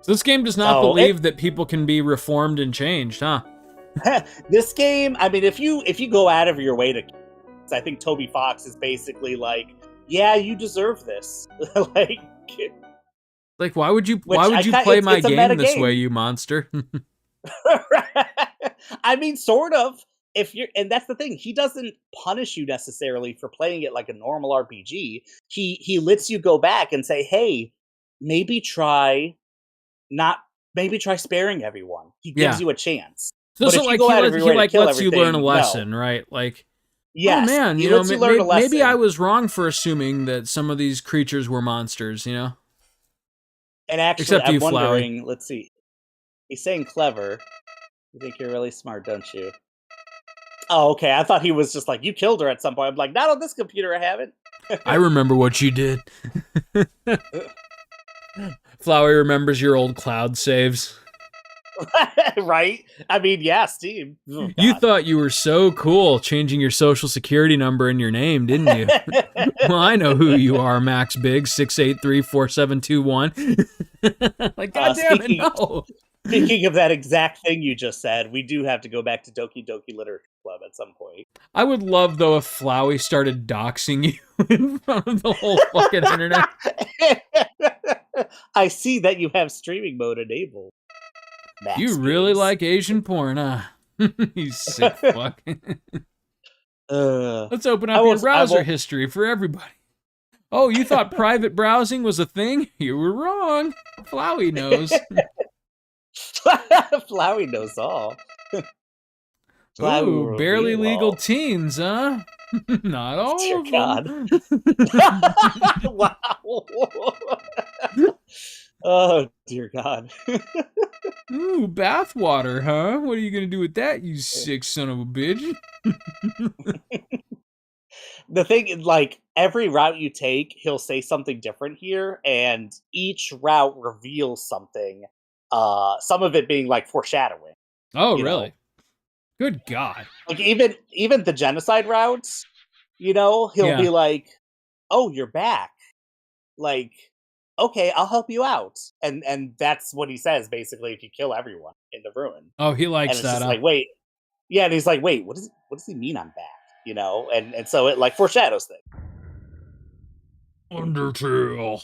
So this game does not believe that people can be reformed and changed, huh? This game, I mean, if you go out of your way to, I think Toby Fox is basically like, yeah, you deserve this. Like, why would you I play it's my a game meta this game. way, you monster? I mean, sort of. And that's the thing, he doesn't punish you necessarily for playing it like a normal RPG. He lets you go back and say, hey, maybe try sparing everyone. He gives you a chance. So, But so if you like go out of he your way to like kill lets you learn a everything, no. lesson, right? Like, Yes, oh man, he you know, lets you learn a lesson. maybe I was wrong for assuming that some of these creatures were monsters, you know? And actually, Except I'm you, Flowey. wondering, let's see. He's saying clever. You think you're really smart, don't you? Oh, okay. I thought he was just like, you killed her at some point. I'm like, not on this computer, I haven't. I remember what you did. Flowey remembers your old cloud saves. Right? I mean, yeah, Steve. Oh, You God. thought you were so cool changing your social security number and your name, didn't you? Well, I know who you are, Max Big, 6834721. Like, goddamn it, no. Speaking of that exact thing you just said, we do have to go back to Doki Doki Literature Club at some point. I would love, though, if Flowey started doxing you in front of the whole fucking internet. I see that you have streaming mode enabled. Max You really Games. like Asian porn, huh? You sick fuck. Let's open up your browser history for everybody. Oh, you thought private browsing was a thing? You were wrong. Flowey knows. Flowey knows all. Flowey Ooh, barely legal reveal. teens, huh? Not all Dear of God. them. Wow. Oh, dear God. Ooh, bathwater, huh? What are you gonna do with that, you sick son of a bitch? The thing is, like, every route you take, he'll say something different here, and each route reveals something. Some of it being like foreshadowing, Oh, you know? really? Good God. Like even the genocide routes, he'll Yeah. be like, "Oh, you're back." Like, "Okay, I'll help you out." And that's what he says basically if you kill everyone in the ruin. Oh, he And likes it's that, just huh? like, "Wait." Yeah, and he's like, "Wait, what does he mean I'm back?" And so it like foreshadows things. Undertale.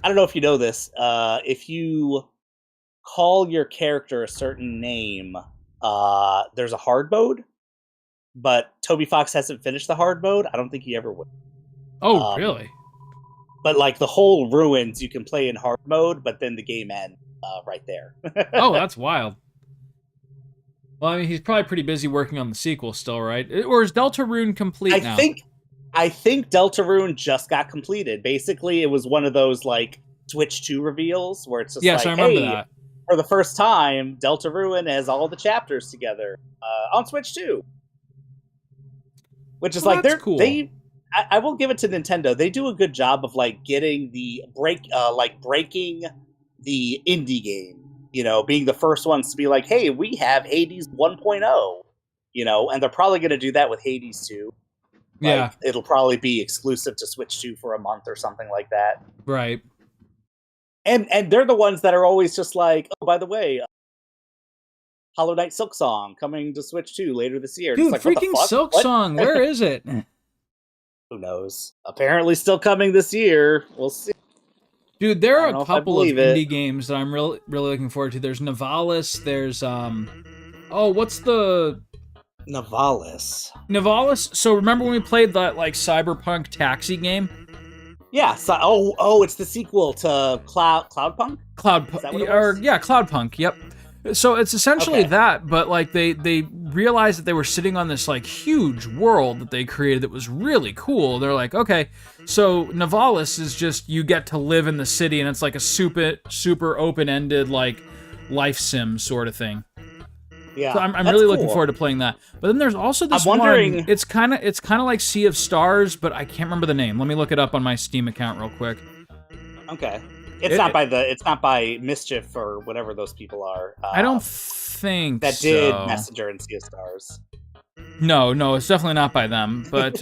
I don't know if you know this. If you call your character a certain name, there's a hard mode, but Toby Fox hasn't finished the hard mode. I don't think he ever will. Oh, Um, really? but like the whole ruins, you can play in hard mode, but then the game ends right there. Oh, that's wild. Well, I mean, he's probably pretty busy working on the sequel still, right? Or is Deltarune complete I now? think I think Deltarune just got completed. Basically, it was one of those like Switch 2 reveals where it's just Yes, I like, remember hey, that. for the first time, Deltarune has all the chapters together on Switch 2. Which is Well, like that's cool. I will give it to Nintendo. They do a good job of like getting the breaking the indie game. Being the first ones to be like, hey, we have Hades 1.0. And they're probably going to do that with Hades 2. Yeah, Like it'll probably be exclusive to Switch 2 for a month or something like that. right. And they're the ones that are always just like, oh, by the way, Hollow Knight Silk Song coming to Switch 2 later this year. And it's Dude, like, what the freaking fuck? Silk What? Song, where is it? Who knows? Apparently still coming this year. We'll see. Dude, there I are don't a know if I couple of believe it. indie games that I'm really looking forward to. There's Nivalis, there's oh, what's the Navalis. Nivalis? So remember when we played that like cyberpunk taxi game? Yeah. So, it's the sequel to Cloudpunk. Is that what it was? Yeah, Cloudpunk. Yep. So it's essentially Okay. that, but like they realized that they were sitting on this like huge world that they created that was really cool. They're like, okay, so Nivalis is just you get to live in the city, and it's like a super open ended like life sim sort of thing. Yeah. So I'm That's really looking cool. forward to playing that. But then there's also this I'm wondering. one. It's kind of like Sea of Stars, but I can't remember the name. Let me look it up on my Steam account real quick. Okay. It's not by Mischief or whatever those people are. I don't think that so. did Messenger and Sea of Stars. No, it's definitely not by them. But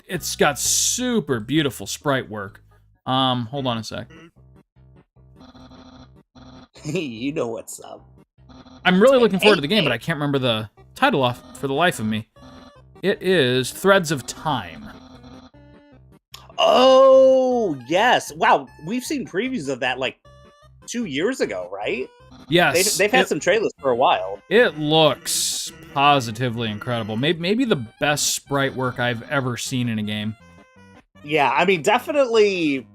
it's got super beautiful sprite work. Hold on a sec. You know what's up. I'm really looking forward to the game, but I can't remember the title off for the life of me. It is Threads of Time. Oh yes! Wow, we've seen previews of that like 2 years ago, right? Yes, They've had some trailers for a while. It looks positively incredible. Maybe the best sprite work I've ever seen in a game. Yeah, I mean, definitely,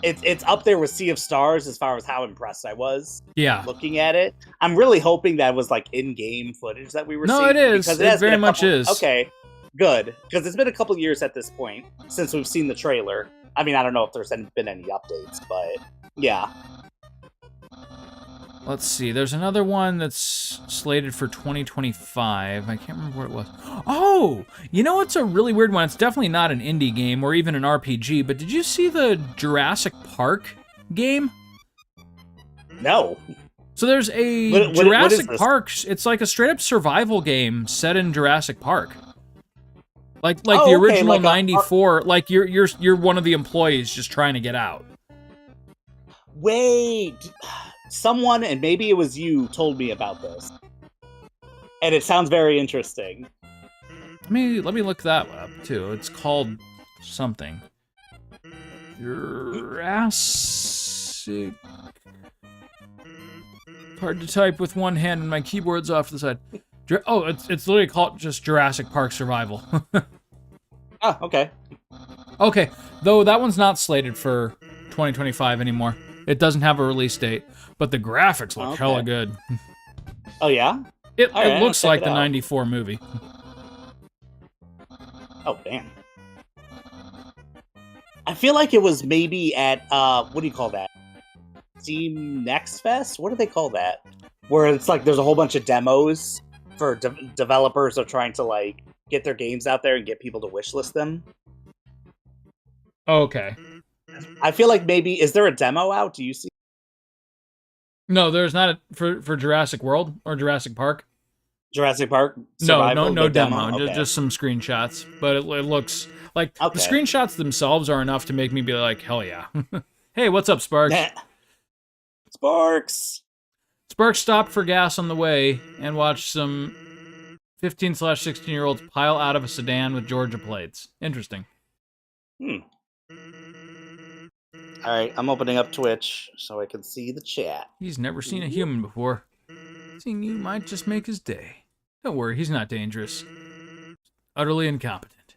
it's up there with Sea of Stars as far as how impressed I was. Yeah. Looking at it, I'm really hoping that was like in-game footage that we were seeing. No, it is. Because It very much is. Okay, good, because it's been a couple years at this point since we've seen the trailer. I mean, I don't know if there's been any updates, but yeah. Let's see. There's another one that's slated for 2025. I can't remember what it was. Oh, you know what's a really weird one? It's definitely not an indie game or even an RPG, but did you see the Jurassic Park game? No. So there's a Jurassic Park. It's like a straight up survival game set in Jurassic Park. Like the original like 94, like you're one of the employees just trying to get out. Wait, someone, and maybe it was you, told me about this. And it sounds very interesting. Let me look that up too. It's called something. Jurassic. Hard to type with one hand and my keyboard's off to the side. It's literally called just Jurassic Park Survival. Oh, okay. Okay, though that one's not slated for 2025 anymore. It doesn't have a release date, but the graphics look hella good. Oh yeah. It All right, I'll looks check like it the out. '94 movie. Oh damn. I feel like it was maybe at what do you call that? Steam Next Fest? What do they call that? Where it's like there's a whole bunch of demos for developers are trying to like get their games out there and get people to wishlist them. Okay. I feel like maybe is there a demo out? Do you see? No, there's not for Jurassic World or Jurassic Park. Jurassic Park No, Survival? no the demo. Okay. Just some screenshots. But it looks like the Okay. screenshots themselves are enough to make me be like, hell yeah. Hey, what's up, Sparks? Sparks. Sparks stopped for gas on the way and watched some 15/16-year-olds pile out of a sedan with Georgia plates. Interesting. All right, I'm opening up Twitch so I can see the chat. He's never seen a human before. Seeing you might just make his day. Don't worry, he's not dangerous. Utterly incompetent.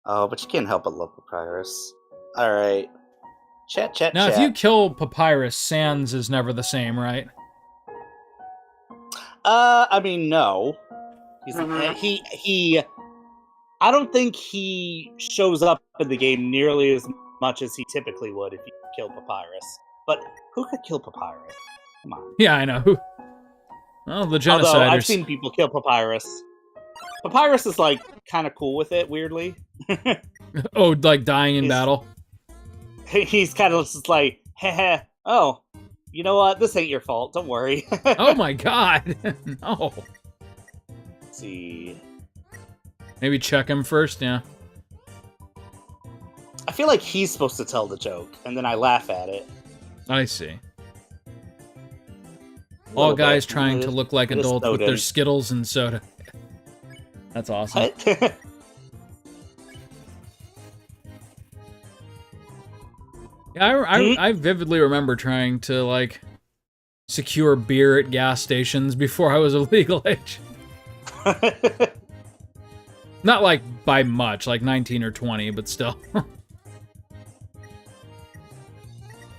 Oh, but you can't help but love Papyrus. All right. Chat. Now, if you kill Papyrus, Sans is never the same, right? I mean, no. He I don't think he shows up in the game nearly as much as he typically would if you kill Papyrus. But who could kill Papyrus? Come on. Yeah, I know. Well, the genociders. Although I've seen people kill Papyrus. Papyrus is like kind of cool with it, weirdly. Oh, like dying in battle? He's kind of just like, heh, oh, you know what? This ain't your fault. Don't worry. Oh my god. No. Let's see. Maybe check him first, yeah. I feel like he's supposed to tell the joke, and then I laugh at it. I see. All guys trying to look like adults with their Skittles and soda. That's awesome. Yeah, I vividly remember trying to, like, secure beer at gas stations before I was a legal age. Not, like, by much, like 19 or 20, but still.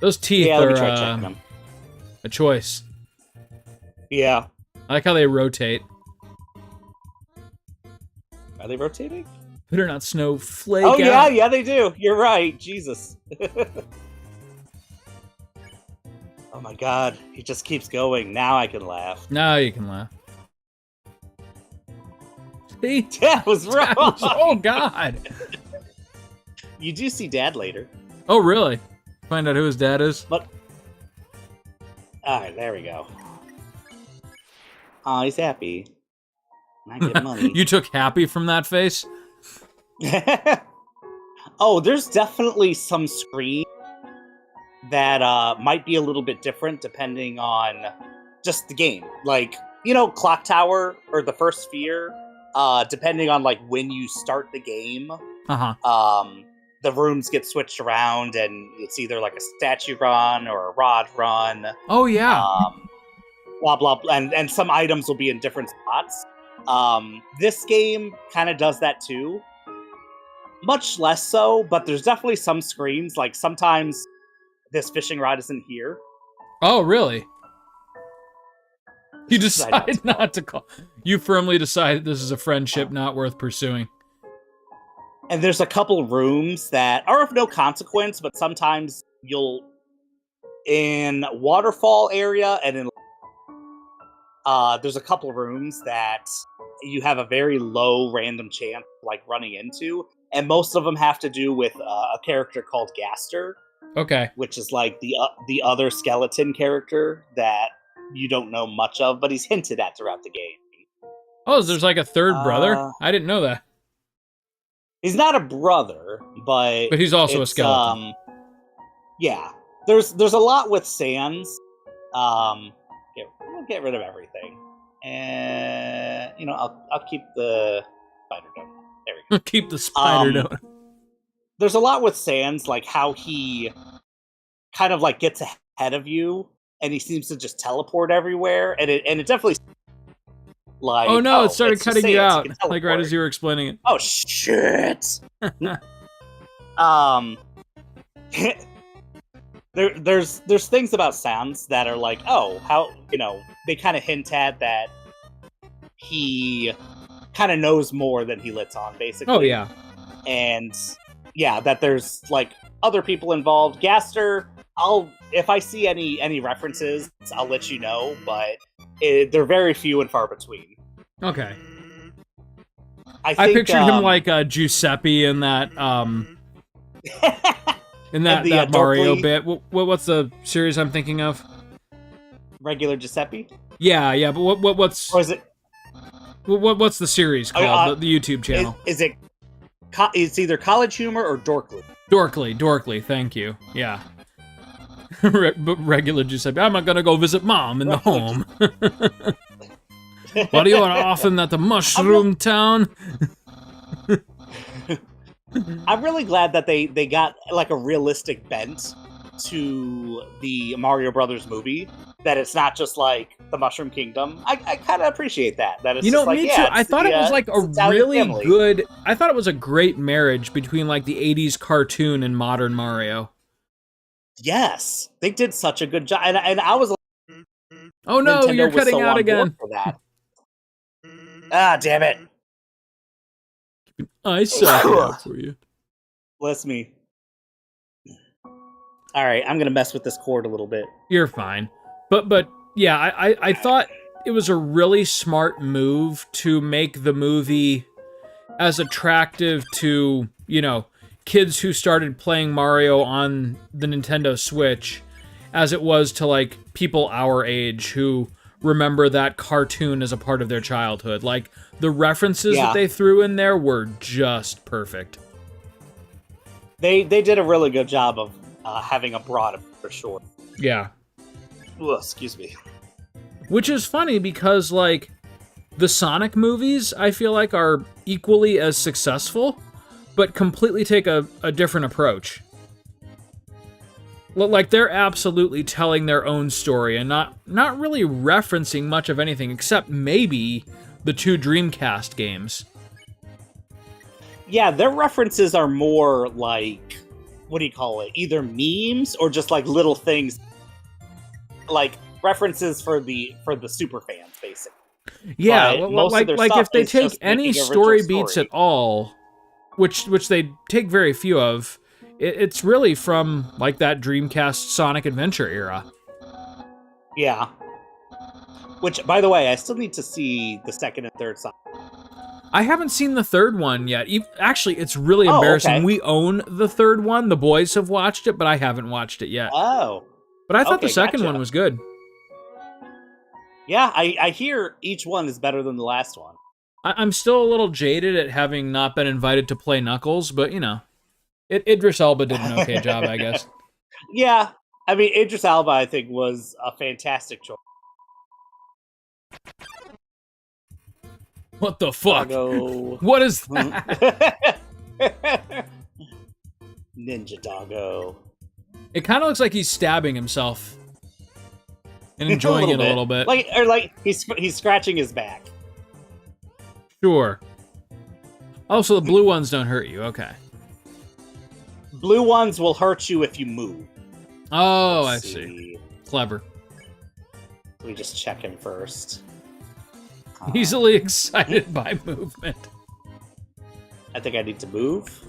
Those teeth are a choice. Yeah. I like how they rotate. Are they rotating? Better not snowflake Oh, out. yeah, they do. You're right. Jesus. Oh my god. He just keeps going. Now I can laugh. Now you can laugh. See? That was wrong. Oh, God. You do see Dad later. Oh, really? Find out who his dad is? But... Alright, there we go. Oh, he's happy. I get money. You took happy from that face? Oh, there's definitely some screen that might be a little bit different depending on just the game. Like, you know, Clock Tower or the first sphere, depending on like when you start the game, the rooms get switched around and it's either like a statue run or a rod run. Oh yeah. Blah blah blah, and some items will be in different spots. This game kind of does that too. Much less so, but there's definitely some screens, like sometimes this fishing rod isn't here. Oh, really? You decide not to call. You firmly decided this is a friendship not worth pursuing. And there's a couple rooms that are of no consequence, but sometimes you'll... In Waterfall area and in... there's a couple rooms that you have a very low random chance like running into, and most of them have to do with a character called Gaster. Okay. Which is like the other skeleton character that you don't know much of, but he's hinted at throughout the game. Oh, there's like a third brother? I didn't know that. He's not a brother, but he's also a skeleton. Yeah. There's a lot with Sans. We'll get rid of everything. And you know, I'll keep the spider donut. There we go. Keep the spider donut. There's a lot with Sans, like how he kind of like gets ahead of you, and he seems to just teleport everywhere, and it definitely like. Oh no! It started cutting you out, like right as you were explaining it. Oh there's things about Sans that are like, oh, how, they kind of hint at that he kind of knows more than he lets on, basically. Oh yeah. And yeah, that there's like other people involved. Gaster, if I see any references, I'll let you know, but they're very few and far between. Okay. I pictured him like Giuseppe in that that Mario bit. What's the series I'm thinking of? Regular Giuseppe? Yeah, but what's... Or is it... What's the series called, the YouTube channel? Is it... It's either College Humor or Dorkly. Dorkly, thank you. Yeah. Regular Giuseppe. I'm not gonna go visit Mom in the home. What are you often at the Mushroom Town? I'm really glad that they got like a realistic bent to the Mario Brothers movie. That it's not just like the Mushroom Kingdom. I kind of appreciate that. That it's just like, me too. I thought it was like a really family. good. I thought it was a great marriage between like the '80s cartoon and modern Mario. Yes, they did such a good job, and I was like, oh no, Nintendo you're cutting out again. For that. Ah, damn it! I suck it out for you. Bless me. All right, I'm gonna mess with this cord a little bit. You're fine, but yeah, I thought it was a really smart move to make the movie as attractive to kids who started playing Mario on the Nintendo Switch as it was to like people our age who remember that cartoon as a part of their childhood. Like the references that they threw in there were just perfect. They did a really good job of having a broad, for sure. Yeah. Ugh, excuse me. Which is funny because like the Sonic movies I feel like are equally as successful, but completely take a different approach. Like they're absolutely telling their own story and not really referencing much of anything except maybe the 2 Dreamcast games. Yeah, their references are more like, what do you call it? Either memes or just like little things, like references for the super fans, basically. Yeah, like if they take any story beats at all, which they take very few of. It's really from, like, that Dreamcast Sonic Adventure era. Yeah. Which, by the way, I still need to see the second and third Sonic. I haven't seen the third one yet. Actually, it's really embarrassing. Okay. We own the third one. The boys have watched it, but I haven't watched it yet. Oh. But I thought the second one was good. Yeah, I hear each one is better than the last one. I'm still a little jaded at having not been invited to play Knuckles, but, Idris Elba did an okay job, I guess. Yeah, I mean, Idris Elba, I think, was a fantastic choice. What the fuck? Doggo. What is that? Ninja Doggo. It kind of looks like he's stabbing himself and enjoying it a little bit. Like he's scratching his back. Sure. Oh, so the blue ones don't hurt you. Okay. Blue ones will hurt you if you move. Oh, I see. Clever. Let me just check him first. Easily excited by movement. I think I need to move.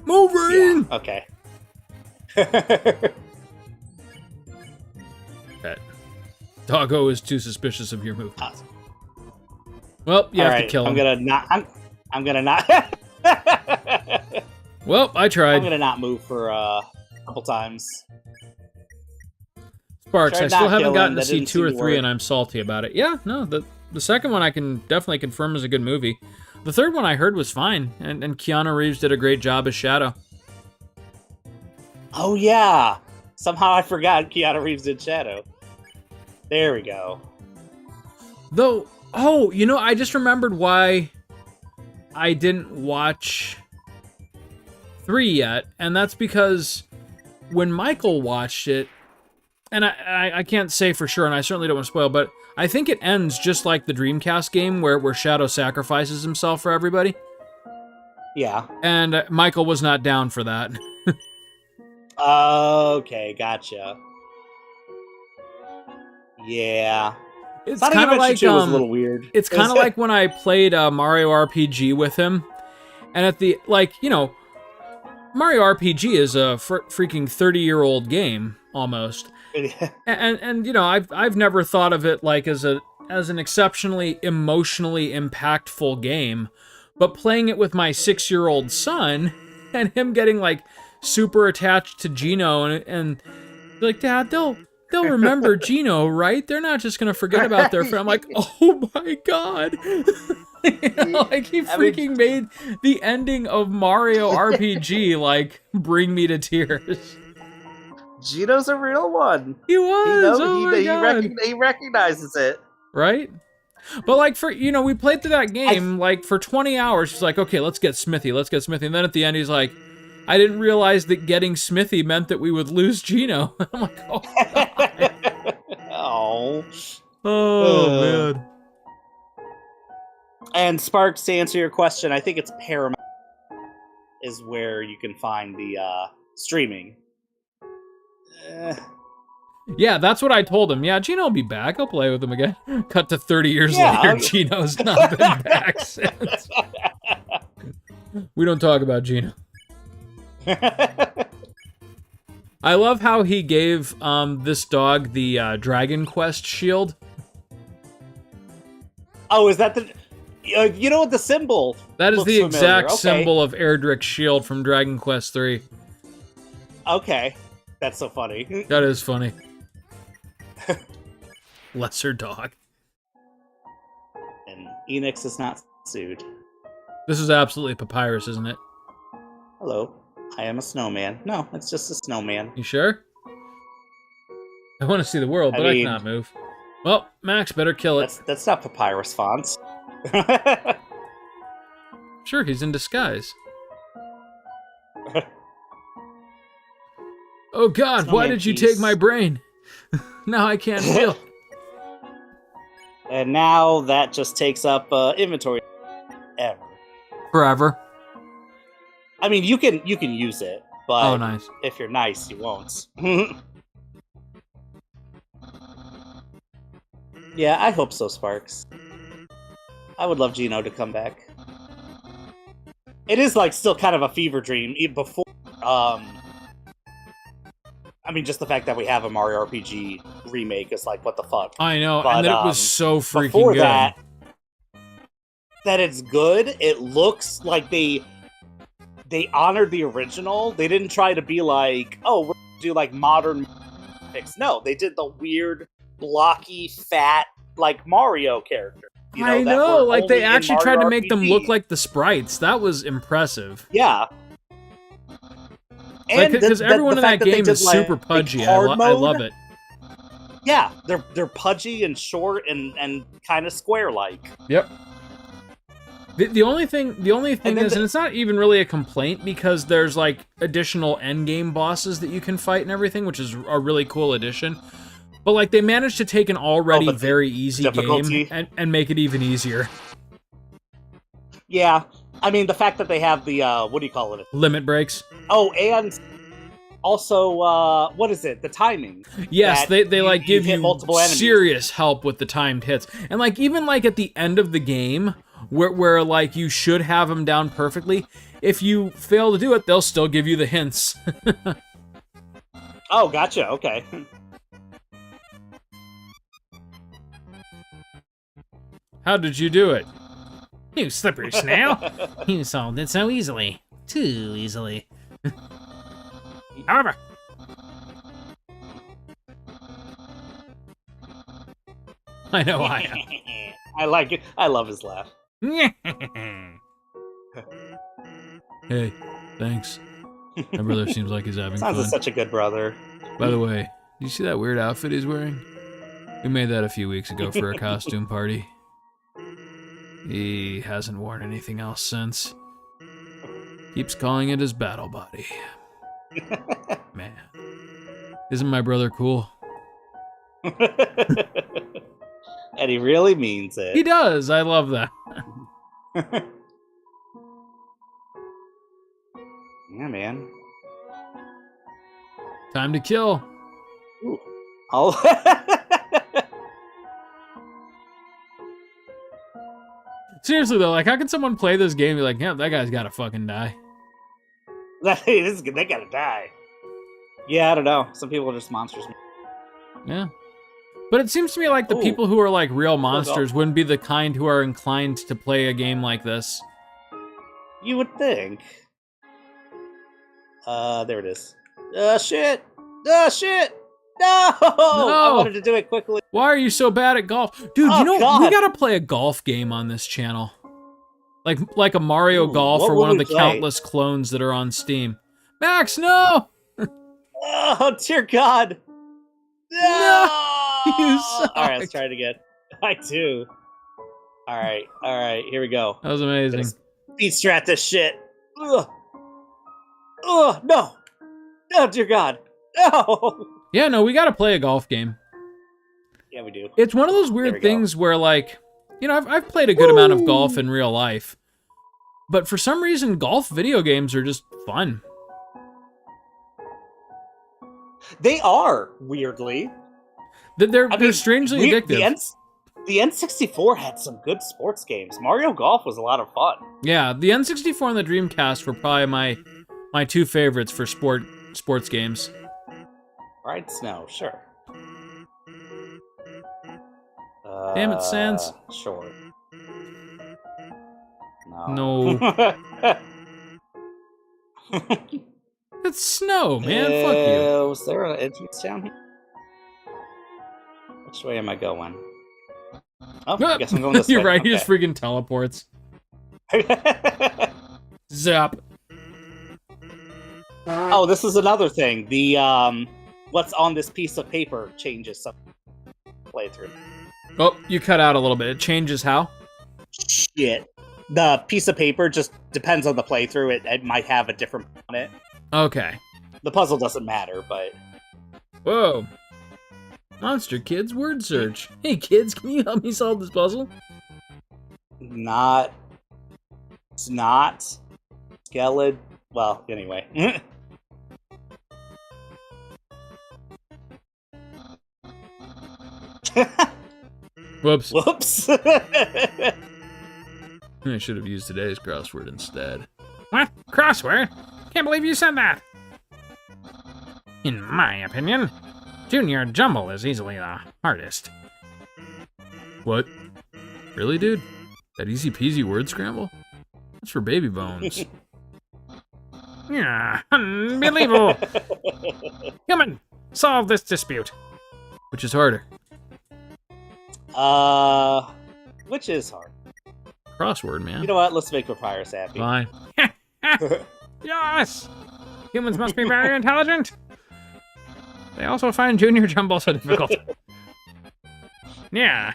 Moving! Yeah, okay. Pet. Doggo is too suspicious of your movement. Well, you have to kill him. I'm gonna not. Well, I tried. I'm gonna not move for a couple times. Sparks, I still haven't gotten to see 2 or 3, and I'm salty about it. Yeah, no, the second one I can definitely confirm is a good movie. The third one I heard was fine, and Keanu Reeves did a great job as Shadow. Oh yeah, somehow I forgot Keanu Reeves did Shadow. There we go. Though, I just remembered why I didn't watch 3 yet, and that's because when Michael watched it, and I can't say for sure, and I certainly don't want to spoil, but I think it ends just like the Dreamcast game where Shadow sacrifices himself for everybody. Yeah. And Michael was not down for that. Okay, gotcha. Yeah. It's Sonic kind of Adventure like 2 was a little weird. it's kind of like when I played Mario RPG with him, and at the Mario RPG is a freaking 30-year-old game almost. And I've never thought of it like as an exceptionally emotionally impactful game, but playing it with my 6-year-old son and him getting like super attached to Gino and like, Dad, they'll remember Gino, right? They're not just gonna forget about their friend. I'm like, oh my god. Like he freaking made the ending of Mario RPG like bring me to tears. Gino's a real one. He was. He recognizes it. Right? But like we played through that game like for 20 hours. He's like, okay, let's get Smithy. And then at the end, he's like, I didn't realize that getting Smithy meant that we would lose Gino. I'm like, oh god. Oh man. And Sparks, to answer your question, I think it's Paramount is where you can find the streaming. Yeah, that's what I told him. Yeah, Gino will be back. I'll play with him again. Cut to 30 years later, Gino's not been back since. We don't talk about Gino. I love how he gave this dog the Dragon Quest shield. Oh, is that the... you know what the symbol That is the familiar. exact symbol of Erdrick's shield from Dragon Quest 3. Okay. That's so funny. That is funny. Lesser dog. And Enix is not sued. This is absolutely Papyrus, isn't it? Hello. I am a snowman. No, it's just a snowman. You sure? I want to see the world, but I cannot move. Well, Max, better kill it. That's not Papyrus fonts. Sure, he's in disguise. Oh god, why did you take my brain? Now I can't feel. And now that just takes up inventory Forever. I mean, you can use it, but nice. If you're nice, you won't. Yeah, I hope so, Sparks. I would love Gino to come back. It is like still kind of a fever dream even before. I mean, just the fact that we have a Mario RPG remake is like, what the fuck? I know, but, and that it was so freaking before good. That it's good. It looks like they honored the original. They didn't try to be like, oh, we're gonna do like modern graphics. No, they did the weird, blocky, fat, like Mario character. I know, like they actually tried to make them look like the sprites. That was impressive. Yeah. And because everyone in that game is super pudgy. I love it. Yeah, they're pudgy and short and kind of square-like. Yep. The only thing is, and it's not even really a complaint because there's like additional endgame bosses that you can fight and everything, which is a really cool addition. But like they managed to take an already very easy game and make it even easier. Yeah, I mean the fact that they have the what do you call it? Limit breaks. Oh, and also what is it? The timing. Yes, they like give you serious help with the timed hits, and like even like at the end of the game. Where like you should have them down perfectly. If you fail to do it, they'll still give you the hints. Oh, gotcha. Okay. How did you do it? You slippery snail. You solved it so easily. Too easily. However. I know I am. I like it. I love his laugh. Hey, thanks. My brother seems like he's having Sounds fun. like such a good brother. By the way, do you see that weird outfit he's wearing? We made that a few weeks ago for a costume party. He hasn't worn anything else since. Keeps calling it his battle body. Man. Isn't my brother cool? And he really means it. He does. I love that. Yeah, man. Time to kill. Ooh. Oh. Seriously though, like how can someone play this game and be like, yeah, that guy's gotta fucking die? They gotta die. Yeah, I don't know. Some people are just monsters. Yeah. But it seems to me like the people who are like real monsters wouldn't be the kind who are inclined to play a game like this. You would think. There it is. Shit! Shit! No! I wanted to do it quickly. Why are you so bad at golf? Dude, you know, God. we gotta play a golf game on this channel. Like a Mario Golf or one of the countless clones that are on Steam. Max, no! Oh, dear God. No! You suck. Alright, let's try it again. I do. Alright, here we go. That was amazing. Speed strat this shit. Ugh. Ugh, no! Oh, dear God. No! Yeah, no, we gotta play a golf game. Yeah, we do. It's one of those weird things where, like, you know, I've played a good amount of golf in real life, but for some reason, golf video games are just fun. They are, weirdly. They're strangely addictive. The N64 had some good sports games. Mario Golf was a lot of fun. Yeah, the N64 and the Dreamcast were probably my two favorites for sports games. Ride snow, sure. Damn it, Sans. Sure. No. It's snow, man. Fuck you. Was there an entrance down here? Which way am I going? Oh, I guess I'm going this way. You're right, he just freaking teleports. Zap. Oh, this is another thing. The, what's on this piece of paper changes some playthrough. Oh, you cut out a little bit. It changes how? Shit. The piece of paper just depends on the playthrough. It might have a different on it. Okay. The puzzle doesn't matter, but... Whoa. Monster Kids word search. Hey kids, can you help me solve this puzzle? It's not. Skeleton. Well, anyway. Whoops. Whoops. I should have used today's crossword instead. What? Crossword? Can't believe you said that. In my opinion, Junior Jumble is easily the hardest. What? Really, dude? That easy peasy word scramble? That's for baby bones. Yeah, unbelievable. Human, solve this dispute. Which is harder? Which is hard? Crossword, man. You know what? Let's make Papyrus happy. Fine. Yes! Humans must be very intelligent. They also find Junior Jumble so difficult. Yeah.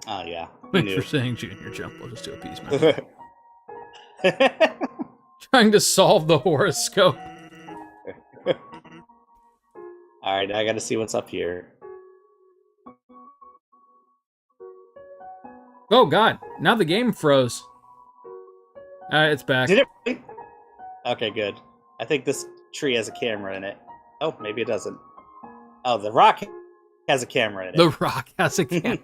Oh, yeah. Thanks for saying Junior Jumble just to appease me. Trying to solve the horoscope. Alright, I gotta see what's up here. Oh god, now the game froze. Alright, it's back. Did it really? Okay, good. I think this tree has a camera in it. Oh, maybe it doesn't. Oh, the rock has a camera in it. The rock has a camera.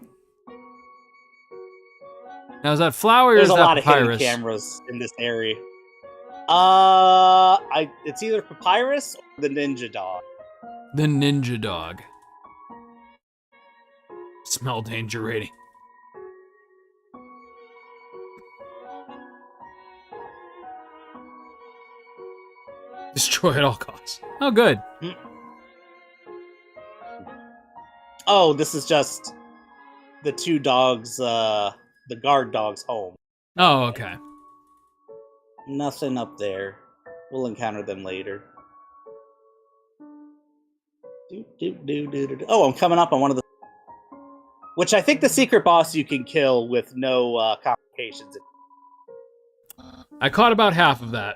Now, is that Flowey or There's is a that lot of hidden Papyrus? cameras in this area. It's either Papyrus or the Ninja Dog. The Ninja Dog. Smell danger rating. Destroy at all costs. Oh, good. Oh, this is just the two dogs, the guard dog's home. Oh, okay. Nothing up there. We'll encounter them later. Oh, I'm coming up on one of the... Which I think the secret boss you can kill with no complications. I caught about half of that.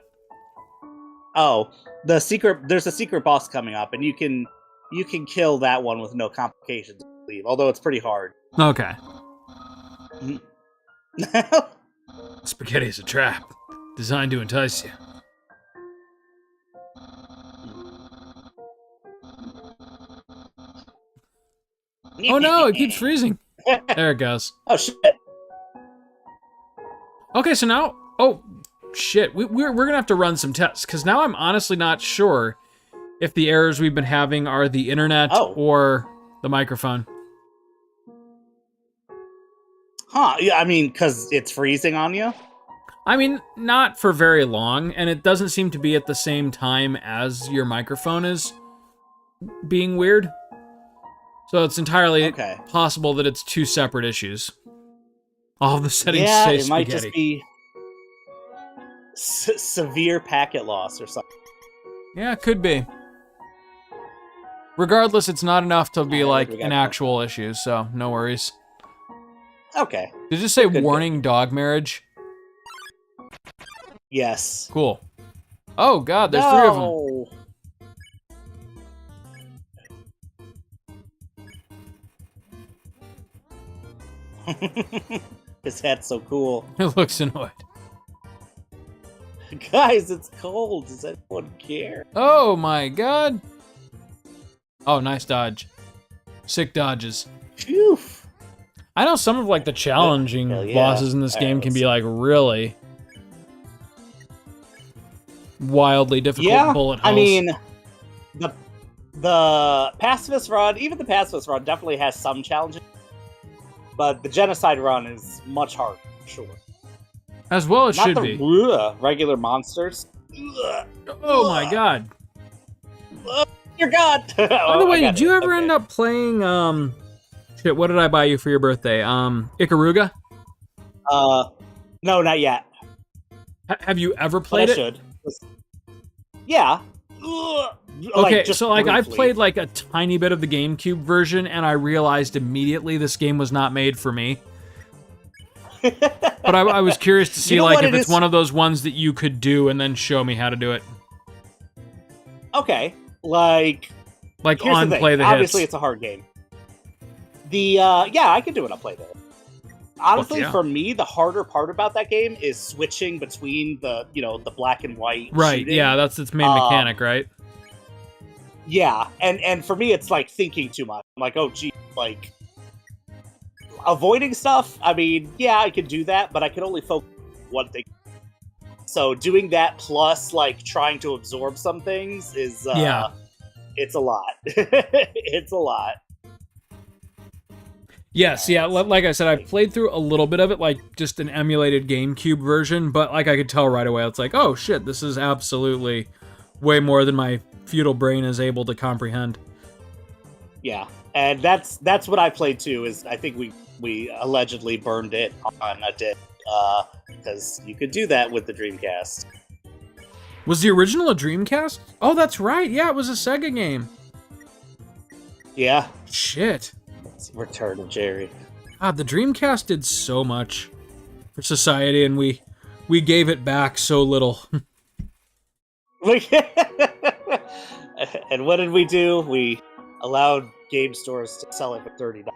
Oh, there's a secret boss coming up, and you can kill that one with no complications, I believe, although it's pretty hard. Okay. Spaghetti is a trap. Designed to entice you. Oh no, it keeps freezing. There it goes. Oh shit. Okay, so now, oh shit, we're gonna have to run some tests because now I'm honestly not sure if the errors we've been having are the internet or the microphone. Huh? Yeah, I mean, because it's freezing on you. I mean, not for very long, and it doesn't seem to be at the same time as your microphone is being weird. So it's entirely possible that it's two separate issues. All of the settings say it might spaghetti. just be severe packet loss or something. Yeah, it could be. Regardless, it's not enough to be like an actual issue, so no worries. Okay. Did you say warning dog marriage? Yes. Cool. Oh god, there's 3 of them. His hat's so cool. It looks annoyed. Guys, it's cold. Does anyone care? Oh my god. Oh, nice dodge. Sick dodges. Phew. I know some of like the challenging bosses in this game can be like really wildly difficult bullet hells. I mean, the pacifist run, even the pacifist run definitely has some challenges. But the genocide run is much harder, for sure. As well it should be. Not the regular monsters. Oh my god. Dear God! By the way, did you ever end up playing, shit, what did I buy you for your birthday? Ikaruga? No, not yet. Have you ever played it? I should. Yeah. Okay, so like I played like a tiny bit of the GameCube version, and I realized immediately this game was not made for me. But I was curious to see like if it's one of those ones that you could do and then show me how to do it. Okay, like on Play the Hits. Obviously, it's a hard game. I can do it on Play the Hits. Honestly, for me, the harder part about that game is switching between the black and white. Right. Shooting. Yeah, that's its main mechanic, right? Yeah, and for me, it's like thinking too much. I'm like, oh, gee, like avoiding stuff. I mean, yeah, I can do that, but I can only focus on one thing. So doing that plus like trying to absorb some things is it's a lot. It's a lot. Yes, yeah, like I said, I played through a little bit of it, like just an emulated GameCube version, but like I could tell right away, it's like, oh shit, this is absolutely way more than my feudal brain is able to comprehend. Yeah, and that's what I played too. Is I think we allegedly burned it on a disc because you could do that with the Dreamcast. Was the original a Dreamcast? Oh, that's right. Yeah, it was a Sega game. Yeah. Shit. Return of Jerry. God, the Dreamcast did so much for society, and we gave it back so little. And what did we do? We allowed game stores to sell it for $30.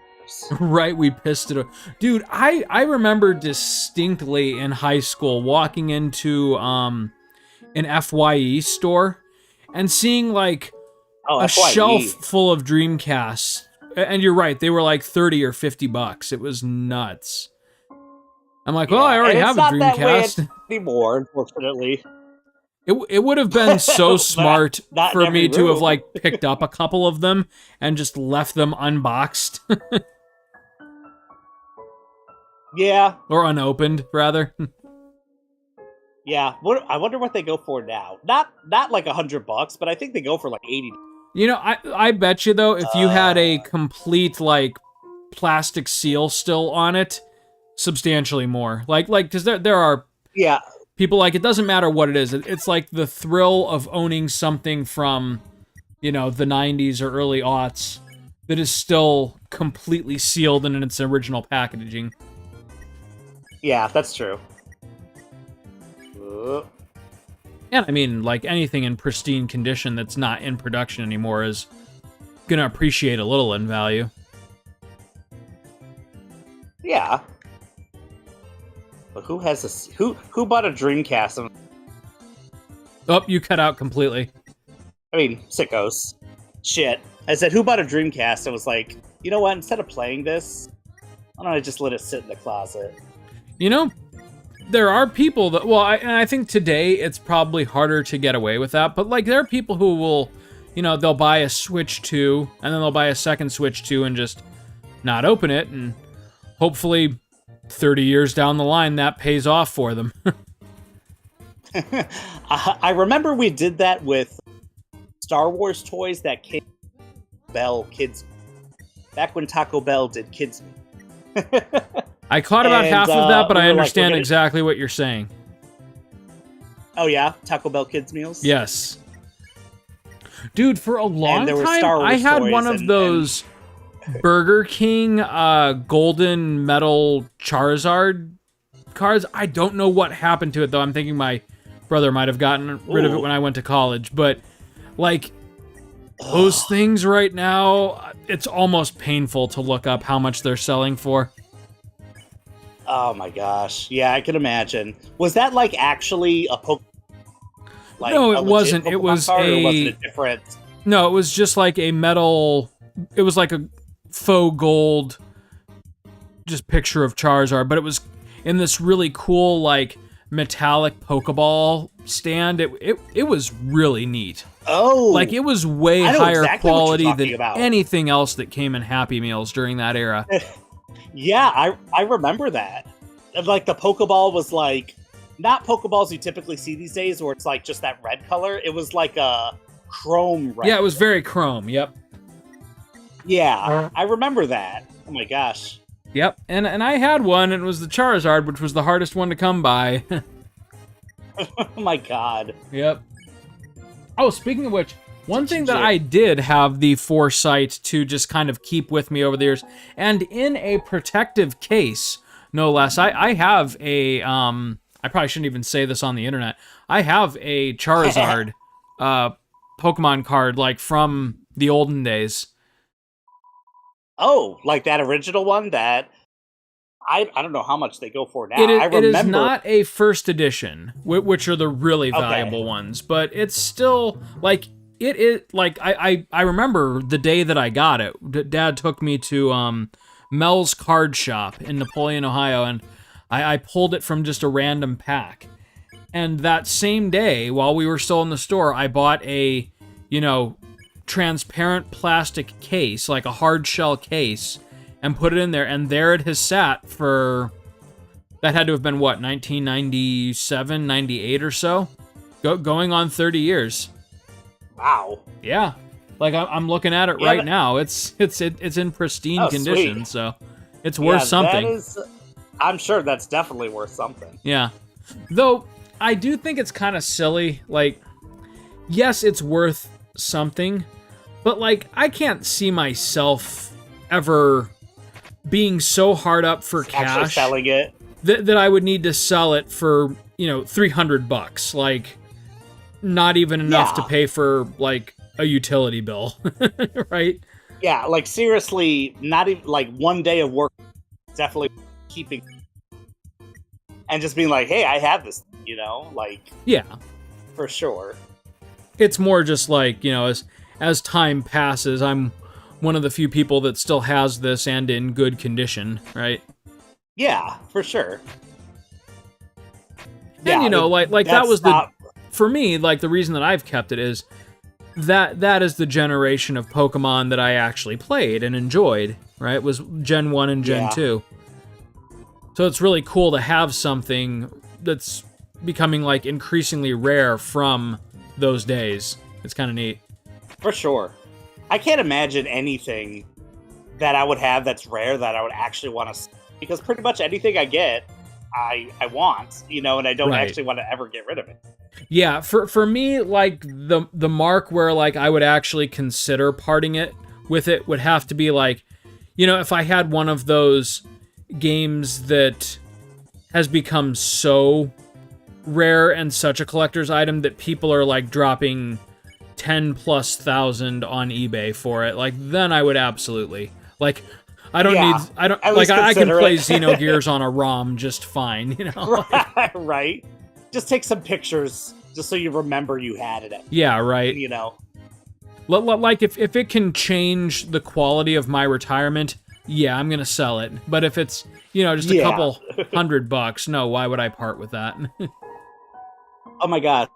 Right, we pissed it off. Dude, I remember distinctly in high school walking into an FYE store and seeing like a FYE. shelf full of Dreamcasts. And you're right, they were like $30 or $50. It was nuts. I'm like, well, I already have a Dreamcast. That way anymore, unfortunately. It would have been so smart not for me to have room. like picked up a couple of them and just left them unboxed. Yeah. Or unopened, rather. Yeah. I wonder what they go for now. Not like $100, but I think they go for like $80. You know, I bet you though, if you had a complete like plastic seal still on it, substantially more. Like because there are people like it doesn't matter what it is. It's like the thrill of owning something from, the 90s or early aughts that is still completely sealed and in its original packaging. Yeah, that's true. And I mean, like anything in pristine condition that's not in production anymore is gonna appreciate a little in value. Yeah. But who has this? Who bought a Dreamcast? Oh, you cut out completely. I mean, sickos. Shit. I said, who bought a Dreamcast and was like, you know what? Instead of playing this, why don't I just let it sit in the closet? You know, there are people that, well, I think today it's probably harder to get away with that, but like there are people who will, you know, they'll buy a Switch 2 and then they'll buy a second Switch 2 and just not open it, and hopefully 30 years down the line that pays off for them. I remember we did that with Star Wars toys that came Bell Kids. Back when Taco Bell did Kids. I caught about And, half of that, but we I were like, understand we're gonna- exactly what you're saying. Oh yeah, Taco Bell Kids meals. Yes. Dude, for a long there were time, Star Wars I had toys one of those Burger King golden metal Charizard cards. I don't know what happened to it, though. I'm thinking my brother might have gotten rid of it Ooh. when I went to college. But, like, those things right now, it's almost painful to look up how much they're selling for. Oh my gosh. Yeah, I can imagine. Was that like actually a Pokemon? Like, No, a it legit wasn't. It Pokemon was card, or was a- it a different? No, it was just like a metal. It was like a faux gold, just picture of Charizard, but it was in this really cool like metallic Pokeball stand. It was really neat. Oh, Like it was way I know higher exactly what you're quality talking than about. anything else that came in Happy Meals during that era. yeah, I remember that. And, like the Pokeball was like not Pokeballs you typically see these days, where it's like just that red color. It was like a chrome red. Yeah, it was very chrome. Yep. Yeah, I remember that. Oh my gosh. Yep. And I had one, and it was the Charizard, which was the hardest one to come by. Oh my god. Yep. Oh, speaking of which, one thing that Legit. I did have the foresight to just kind of keep with me over the years, and in a protective case, no less, I have a, I probably shouldn't even say this on the internet, I have a Charizard Pokemon card, like, from the olden days. Oh, like that original one that I don't know how much they go for now. It is, I remember it is not a first edition, which are the really Okay. valuable ones, but it's still like it is like I remember the day that I got it. Dad took me to Mel's card shop in Napoleon, Ohio, and I pulled it from just a random pack. And that same day, while we were still in the store, I bought a, transparent plastic case, like a hard shell case, and put it in there, and there it has sat for, that had to have been, what, 1997, 98 or so? Going on 30 years. Wow. Yeah. Like, I'm looking at it Yeah, right that- now. It's in pristine Oh, condition, sweet. so it's worth Yeah, something. That is, I'm sure that's definitely worth something. Yeah. Though, I do think it's kind of silly. Like, yes, it's worth something, but, like, I can't see myself ever being so hard up for Actually cash selling it. that I would need to sell it for, $300. Like, not even enough to Yeah. pay for, like, a utility bill. Right? Yeah, like seriously, not even like one day of work. Definitely keeping and just being like, hey, I have this, like Yeah. for sure. It's more just like, as time passes, I'm one of the few people that still has this and in good condition, right? Yeah, for sure. And like that that's was not- for me, like the reason that I've kept it is that is the generation of Pokemon that I actually played and enjoyed, right? It was Gen 1 and Gen Yeah. 2. So it's really cool to have something that's becoming like increasingly rare from those days. It's kind of neat. for sure. I can't imagine anything that I would have that's rare that I would actually want to, because pretty much anything I get, I want, and I don't Right. actually want to ever get rid of it. Yeah, for me, like the mark where like I would actually consider parting it with it would have to be like, if I had one of those games that has become so rare and such a collector's item that people are like dropping 10,000+ on eBay for it, like then I would absolutely, like, I don't Yeah, need. I don't at like. least I can consider play it. Xenogears on a ROM just fine. You know. Right. Just take some pictures, just so you remember you had it. Yeah. Right. You know. Like if it can change the quality of my retirement, yeah, I'm gonna sell it. But if it's just a Yeah. couple $100, no, why would I part with that? Oh my gosh.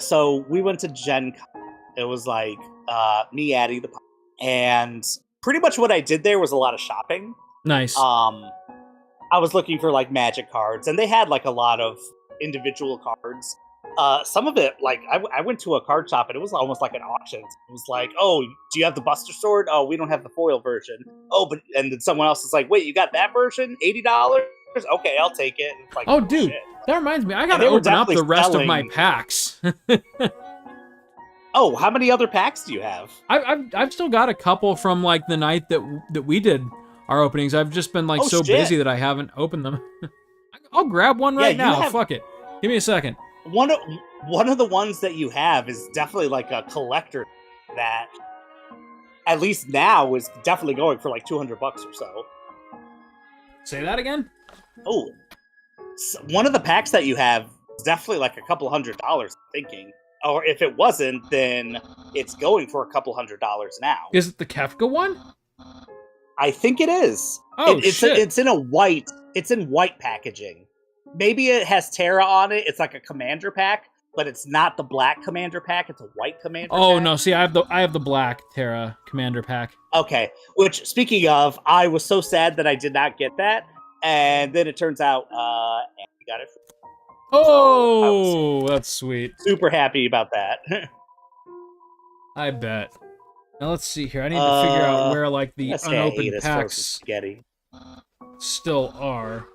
So we went to Gen Con. It was like me, Addie, the pup, and pretty much what I did there was a lot of shopping. Nice. I was looking for like magic cards, and they had like a lot of individual cards. Some of it, like I went to a card shop and it was almost like an auction. It was like, oh, do you have the Buster Sword? Oh, we don't have the foil version. Oh, but and then someone else is like, wait, you got that version? $80? Okay, I'll take it. And it's like, oh, dude, shit. that reminds me. I gotta they were open up the definitely rest of my selling- packs. Oh, how many other packs do you have? I've still got a couple from like the night that we did our openings. I've just been like Oh, so shit. busy that I haven't opened them. I'll grab one right you now. have- Fuck it. Give me a second. One of the ones that you have is definitely like a collector that, at least now, is definitely going for like $200 or so. Say that again. Oh, one of the packs that you have is definitely like a couple $100. I'm thinking, or if it wasn't, then it's going for a couple $100 now. Is it the Kefka one? I think it is. Oh, shit. It's in a white. It's in white packaging. Maybe it has Terra on it. It's like a commander pack, but it's not the black commander pack. It's a white commander. Oh pack. no! See, I have the black Terra Commander pack. Okay. Which, speaking of, I was so sad that I did not get that, and then it turns out, Andy got it. Oh, that's sweet. Super happy about that. I bet. Now let's see here. I need to figure out where like the Let's say I ate unopened his frozen packs spaghetti. still are.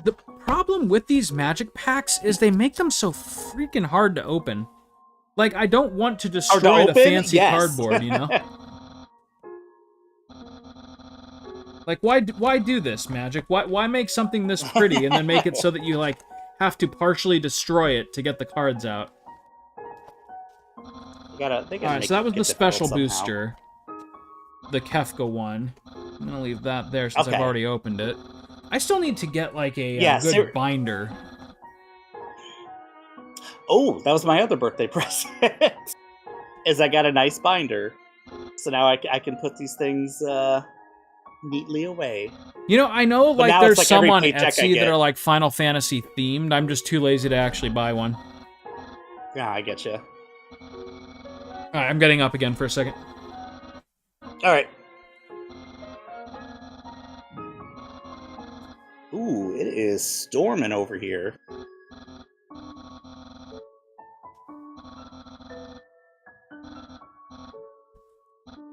The problem with these magic packs is they make them so freaking hard to open. Like, I don't want to destroy the open? fancy Yes. cardboard, you know? Like, why do this, Magic? Why make something this pretty and then make it so that you, like, have to partially destroy it to get the cards out? They gotta Alright, make so that was it the special difficult booster. The Kefka one. I'm gonna leave that there since I've Okay. already opened it. I still need to get, like, a Yeah, good binder. Oh, that was my other birthday present. Is I got a nice binder, so now I can put these things neatly away. You know, I know, like, now there's it's like some every on paycheck I Etsy that get. are, like, Final Fantasy themed. I'm just too lazy to actually buy one. Yeah, I get you. Alright, I'm getting up again for a second. All right. Ooh, it is storming over here.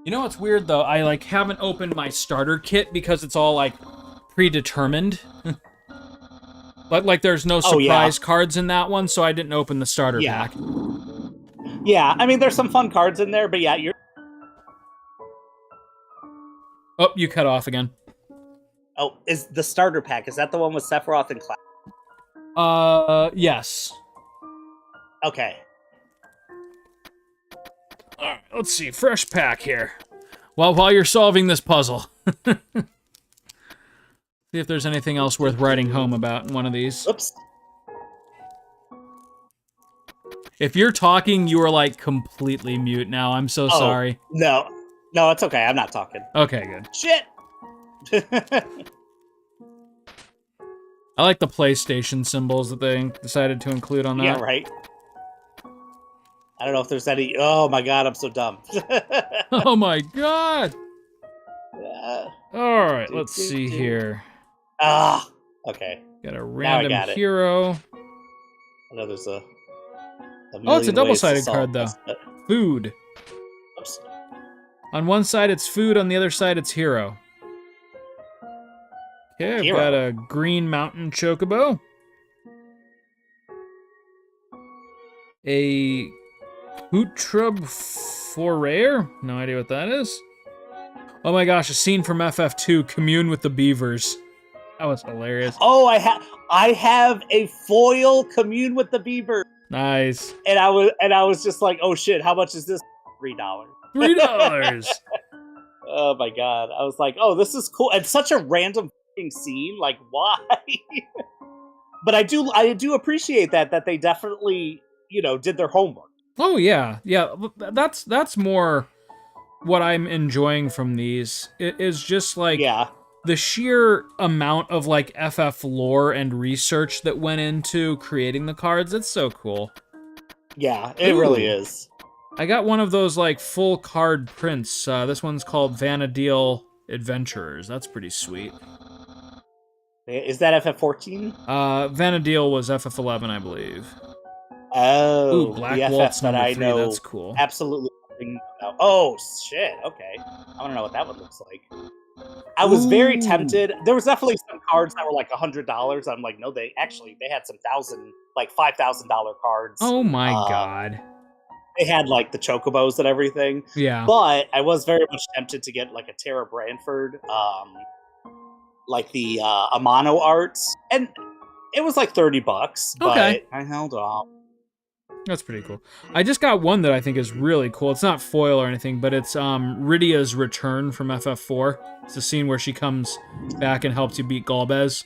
You know what's weird, though? I, like, haven't opened my starter kit because it's all, like, predetermined. Like, there's no Oh, yeah. surprise cards in that one, so I didn't open the starter Yeah. pack. Yeah, I mean, there's some fun cards in there, but yeah, you're. Oh, you cut off again. Oh, is the starter pack? Is that the one with Sephiroth and Cloud? Yes. Okay. Alright, let's see. Fresh pack here. While you're solving this puzzle. See if there's anything else worth writing home about in one of these. Oops. If you're talking, you are, like, completely mute now. I'm so sorry. No, it's okay. I'm not talking. Okay, good. Shit. I like the PlayStation symbols that they decided to include on that. Yeah, right. I don't know if there's any. Oh my god, I'm so dumb. Oh my god! Uh, Alright, let's see here. Okay. Got a got random it. hero. I know there's a Oh, it's a million ways to double-sided solve card, though. this, but- Food. Oops. On one side, it's food. On the other side, it's hero. Okay, I've Hero. got a green mountain chocobo. A Hootrub Forayer? No idea what that is. Oh my gosh, a scene from FF2, Commune with the Beavers. That was hilarious. Oh, I have a foil Commune with the Beaver, Nice. and I was just like, oh shit, how much is this? $3. $3. Oh my god. I was like, oh, this is cool. And such a random fucking scene. Like, why? But I do appreciate that they definitely, did their homework. Oh yeah, yeah. That's more what I'm enjoying from these. It is just like Yeah. the sheer amount of like FF lore and research that went into creating the cards. It's so cool. Yeah, it really Ooh. is. I got one of those like full card prints. This one's called Vanadil Adventurers. That's pretty sweet. Is that FF14? Vanadil was FF11, I believe. Oh, Ooh, Black the Waltz FF that number I 3. know That's cool. absolutely nothing about. Oh shit! Okay, I want to know what that one looks like. I was very tempted. There was definitely some cards that were like $100. I'm like, no, they had some $5,000 cards. Oh my god. They had like the chocobos and everything. Yeah. But I was very much tempted to get like a Tara Branford, like the Amano arts, and it was like $30. Okay. But I held off. That's pretty cool. I just got one that I think is really cool. It's not foil or anything, but it's Rydia's return from FF4. It's the scene where she comes back and helps you beat Golbez.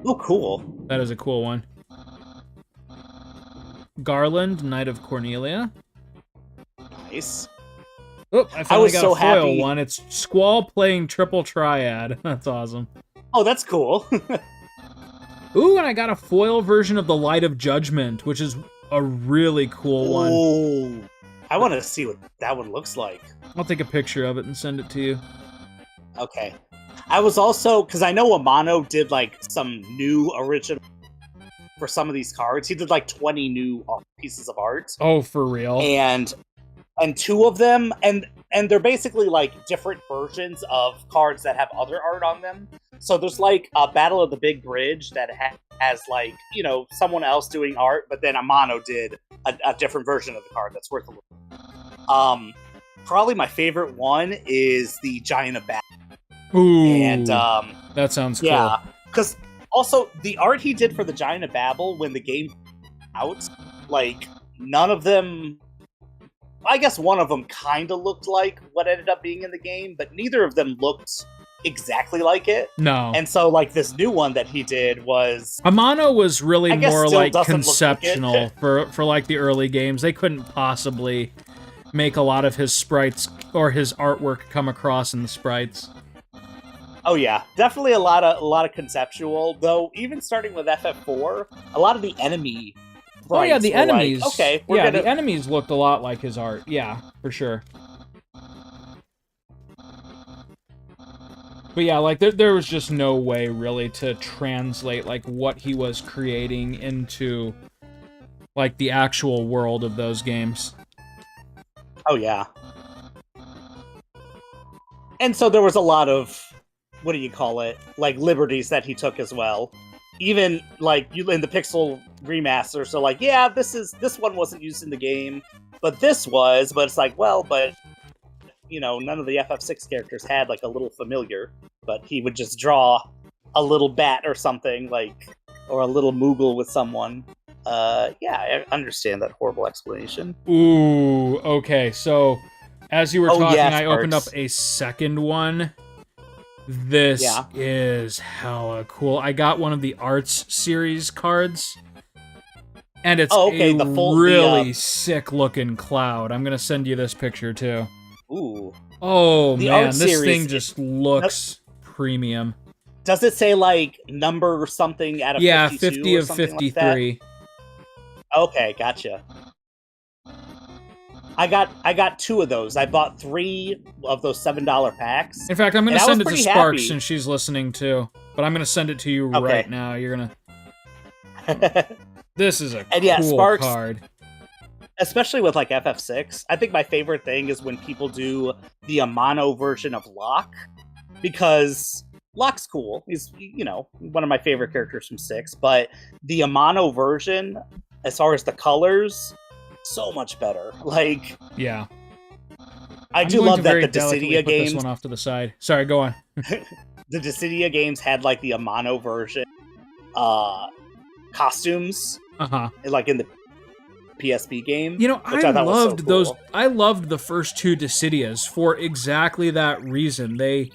Oh, cool. That is a cool one. Garland, Knight of Cornelia. Nice. Oh, I finally got so a foil happy. one. It's Squall playing Triple Triad. That's awesome. Oh, that's cool. Ooh, and I got a foil version of the Light of Judgment, which is a really cool one. Oh, I want to see what that one looks like. I'll take a picture of it and send it to you. Okay. I was also, because I know Amano did like some new original for some of these cards. He did like 20 new pieces of art. Oh, for real? And two of them, and they're basically like different versions of cards that have other art on them. So there's like a Battle of the Big Bridge that has like, someone else doing art, but then Amano did a different version of the card that's worth a little. Probably my favorite one is the Giant of Battle. Ooh, And that sounds cool. yeah, because also the art he did for the Giant of Babel when the game came out, like none of them. I guess one of them kind of looked like what ended up being in the game, but neither of them looked exactly like it. No. And so, like this new one that he did was Amano was really I guess more still like doesn't look like conceptual it. for like the early games. They couldn't possibly make a lot of his sprites or his artwork come across in the sprites. Oh yeah, definitely a lot of conceptual. Though even starting with FF4, a lot of the enemy. Oh yeah, the enemies. Like, okay, the enemies looked a lot like his art. Yeah, for sure. But yeah, like there was just no way really to translate like what he was creating into like the actual world of those games. Oh yeah. And so there was a lot of, what do you call it, like liberties that he took as well. Even like you in the Pixel remaster, so like, yeah, this one wasn't used in the game, but this was. But it's like, well, but none of the FF6 characters had like a little familiar, but he would just draw a little bat or something, like, or a little Moogle with someone. Yeah, I understand that horrible explanation. Ooh, okay. So as you were talking, yes, I opened up Sparks. a second one. This is hella cool. I got one of the Arts series cards. And it's really sick-looking cloud. I'm going to send you this picture, too. Ooh. Oh, The man, art this series, thing just looks premium. Does it say, like, number or something out of 52 Yeah, 50 or of something 53. Like that? Okay, gotcha. I got 2 of those. I bought 3 of those $7 packs. In fact, I'm going to send it to Sparks happy. since she's listening, too. But I'm going to send it to you right now. You're going to... This is a cool Sparks, card. Especially with like FF6. I think my favorite thing is when people do the Amano version of Locke, because Locke's cool. He's, one of my favorite characters from 6, but the Amano version, as far as the colors, so much better. Like, yeah. I do love that the Dissidia Dissidia games. This one off to the side. Sorry, go on. The Dissidia games had like the Amano version costumes. Uh-huh. Like in the PSP game. You know, which I thought was so loved cool. those. I loved the first two Dissidias for exactly that reason. They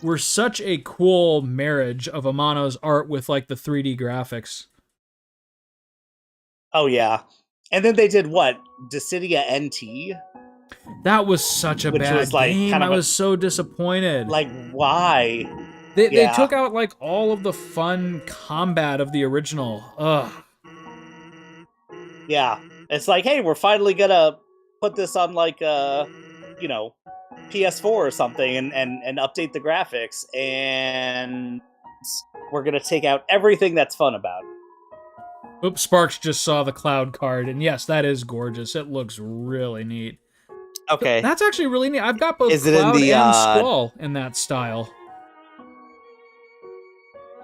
were such a cool marriage of Amano's art with like the 3D graphics. Oh yeah, and then they did what? Dissidia NT. That was such a Which bad was, like, game. kind I of a- was so disappointed. Like, why? They yeah. took out like all of the fun combat of the original. Ugh. Yeah, it's like, hey, we're finally gonna put this on like PS4 or something and update the graphics, and we're gonna take out everything that's fun about it. Oops, Sparks just saw the cloud card, and yes, that is gorgeous. It looks really neat. Okay, That's actually really neat. I've got both Is it in Cloud the, and Squall in that style.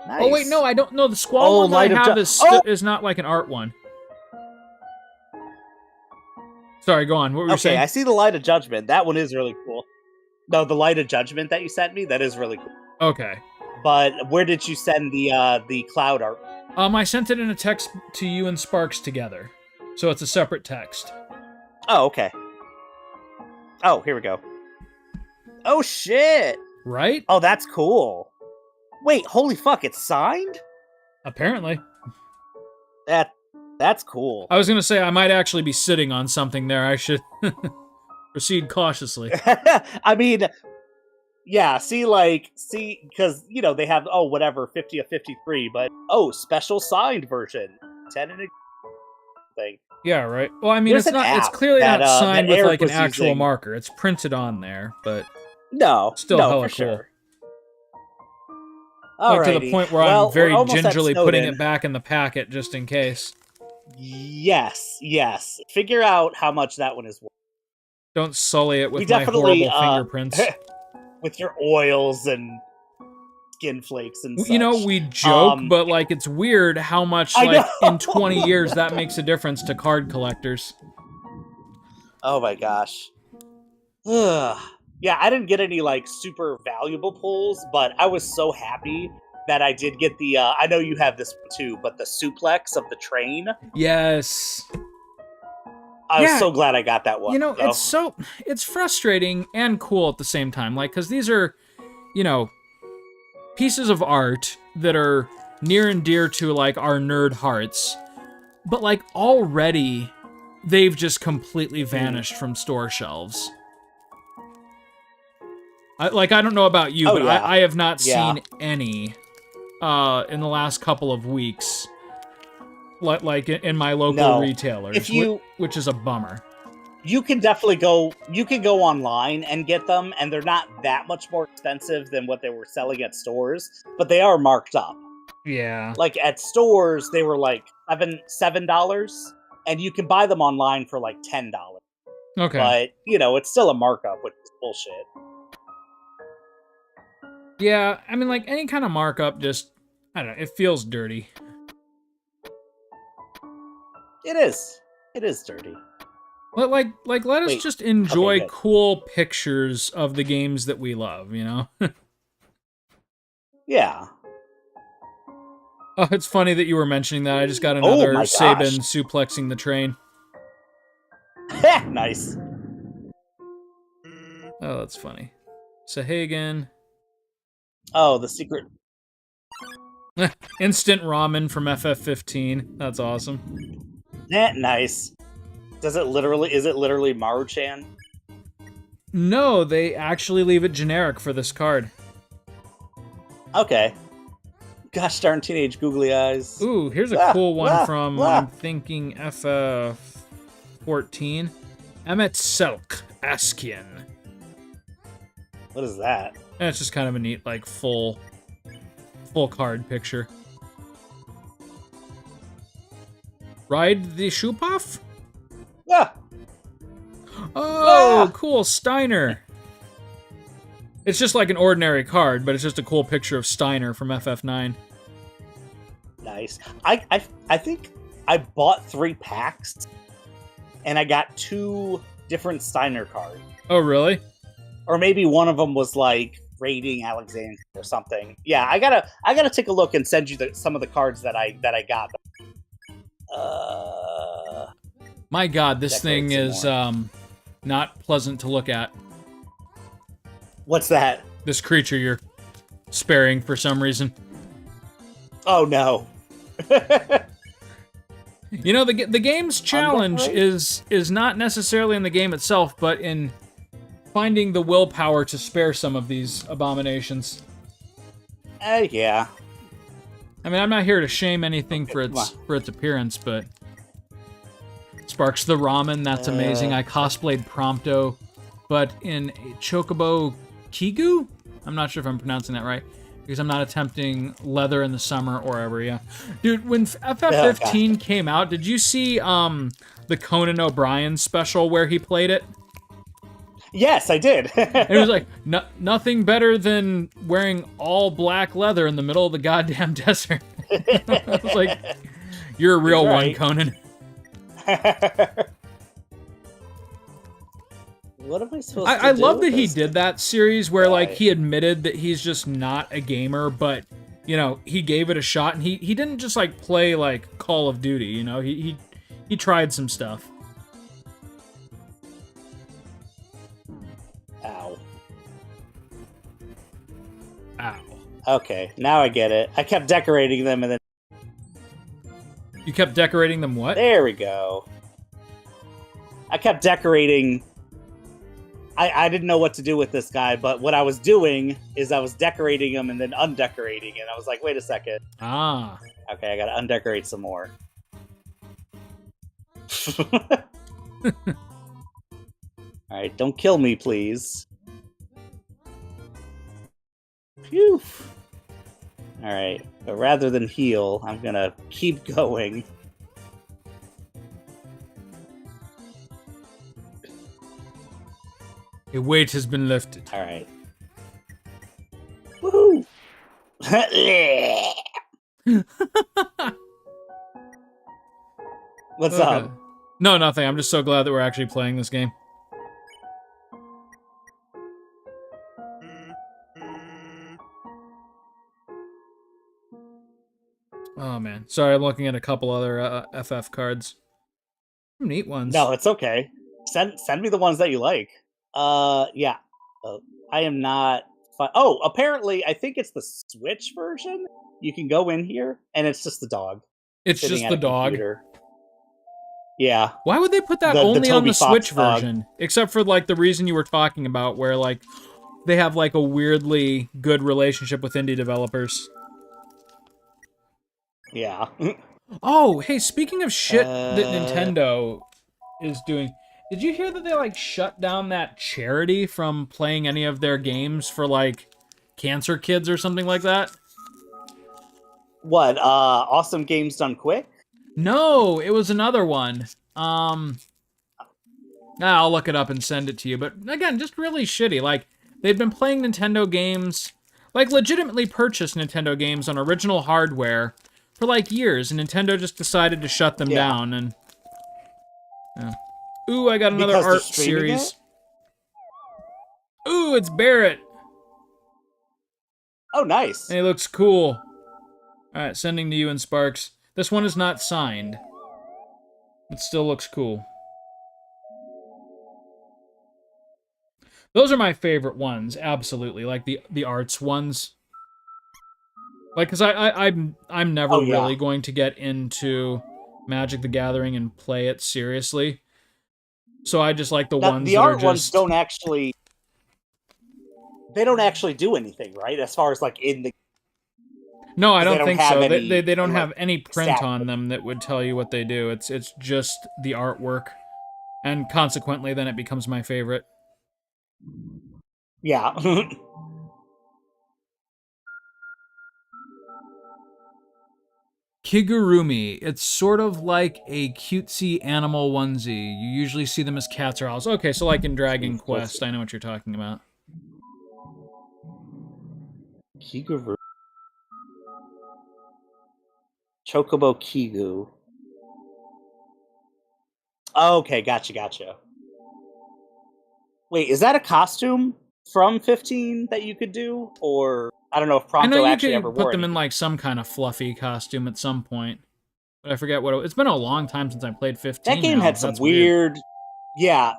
nice. Oh wait, no, I don't know. The Squall Oh, one that Light of I have Ju- is not like an art one. Sorry, go on. What were you Okay, saying? I see the Light of Judgment. That one is really cool. No, the Light of Judgment that you sent me, that is really cool. Okay. But where did you send the cloud art? I sent it in a text to you and Sparks together, so it's a separate text. Oh, okay. Oh, here we go. Oh shit! Right? Oh, that's cool. Wait, holy fuck! It's signed? Apparently. That's cool. I was gonna say I might actually be sitting on something there. I should proceed cautiously. I mean, yeah. See, because they have whatever 50 of 53, but special signed version 10 and a thing. Yeah, right. Well, I mean, There's it's an not. It's app clearly that, not signed that with Eric like an was actual using. marker. It's printed on there, but No, still no, hella for cool. sure. Like to the Alrighty. point where Well, I'm very we're almost at gingerly putting Snowden. it back in the packet just in case. Yes. Figure out how much that one is worth. Don't sully it We with my definitely, horrible fingerprints. With your oils and skin flakes and such. You know, we joke, Um, but like it's weird how much I like know. in 20 years that makes a difference to card collectors. Oh my gosh. Ugh. Yeah, I didn't get any like super valuable pulls, but I was so happy that I did get the I know you have this one too, but the suplex of the train. Yes. I was Yeah. so glad I got that one. You know, so. it's frustrating and cool at the same time. Like, because these are, pieces of art that are near and dear to like our nerd hearts, but like already they've just completely vanished from store shelves. I don't know about you, Oh, but yeah. I have not Yeah. seen any in the last couple of weeks. Like in my local No. retailers, If you- which is a bummer. You can definitely go online and get them, and they're not that much more expensive than what they were selling at stores, but they are marked up. Yeah. Like at stores, they were like $7, and you can buy them online for like $10. Okay. But it's still a markup, which is bullshit. Yeah, I mean, like any kind of markup, just I don't know. It feels dirty. It is. It is dirty. But let us Wait, just enjoy okay, good. cool pictures of the games that we love. Yeah. Oh, it's funny that you were mentioning that. I just got another my gosh. Sabin suplexing the train. Nice. Oh, that's funny. Sahagan. Oh, the secret. Instant ramen from FF15. That's awesome. Nice. Is it literally Maruchan? No, they actually leave it generic for this card. Okay. Gosh darn teenage googly eyes. Ooh, here's a cool one from, ah. I'm thinking, FF14. Emmet Selk, Askian. What is that? And it's just kind of a neat, like, full card picture. Ride the Shupoff? Ah! Oh, Ah! cool, Steiner. It's just like an ordinary card, but it's just a cool picture of Steiner from FF9. Nice. I think I bought 3 packs, and I got 2 different Steiner cards. Oh, really? Or maybe one of them was like raiding Alexandria or something. Yeah, I gotta take a look and send you some of the cards that I got. My God, this Decorate thing some is not pleasant to look at. What's that? This creature you're sparing for some reason. Oh no. You know, the game's challenge Undecorate? is not necessarily in the game itself, but in finding the willpower to spare some of these abominations. Yeah. I mean, I'm not here to shame anything for its appearance, but Sparks the Ramen, that's amazing. I cosplayed Prompto, but in Chocobo Kigu? I'm not sure if I'm pronouncing that right, because I'm not attempting leather in the summer or ever, yeah. Dude, when FF15 came out, did you see the Conan O'Brien special where he played it? Yes, I did. It was like, nothing better than wearing all black leather in the middle of the goddamn desert. I was like, you're a real one, Conan. What am I supposed to do? I love that with he this? did that series where, like, he admitted that he's just not a gamer, but, you know, he gave it a shot, and he didn't just, like, play, like, Call of Duty, you know? He tried some stuff. Ow. Ow. Okay, now I get it. I kept decorating them and then... You kept decorating them what? There we go. I kept decorating... I didn't know what to do with this guy, but what I was doing is I was decorating him and then undecorating, and I was like, wait a second. Ah. Okay, I gotta undecorate some more. Alright, don't kill me, please. Phew. Alright, but rather than heal, I'm gonna keep going. A weight has been lifted. Alright. Woohoo! What's Okay. up? No, nothing. I'm just so glad that we're actually playing this game. Oh, man. Sorry, I'm looking at a couple other FF cards. Some neat ones. No, it's okay. Send me the ones that you like. Yeah. I am not... Oh, apparently, I think it's the Switch version. You can go in here, and it's just the dog. It's just the dog. Computer. Yeah. Why would they put that The only on Toby the Fox Switch dog. version? Except for, like, the reason you were talking about, where, like, they have, like, a weirdly good relationship with indie developers. Yeah. Oh, hey, speaking of shit that Nintendo is doing, did you hear that they, like, shut down that charity from playing any of their games for, like, cancer kids or something like that? What, Awesome Games Done Quick? No, it was another one. I'll look it up and send it to you. But again, just really shitty. Like, they've been playing Nintendo games, like, legitimately purchased Nintendo games on original hardware for, like, years, and Nintendo just decided to shut them down, and... Yeah. Ooh, I got another Because they're art streaming series. Ooh, it's Barrett! Oh, nice. And he looks cool. Alright, sending to you and Sparks. This one is not signed. It still looks cool. Those are my favorite ones, absolutely. Like the arts ones. Like, cause I'm never really going to get into Magic the Gathering and play it seriously. So I just like the ones the that art are just... ones don't actually... They don't actually do anything, right? As far as, like, in the... No, I don't think so. Any, they don't have any print stat. on them that would tell you what they do. It's just the artwork. And consequently, then it becomes my favorite. Yeah. Kigurumi. It's sort of like a cutesy animal onesie. You usually see them as cats or owls. Okay, so like in Dragon Quest, I know what you're talking about. Kigurumi. Chocobo Kigu. Okay, gotcha. Wait, is that a costume from 15 that you could do? Or, I don't know if Prompto actually ever wore it. I know you could put them in, like, some kind of fluffy costume at some point. But I forget what it's been a long time since I played 15. That game now. had some That's weird. Yeah,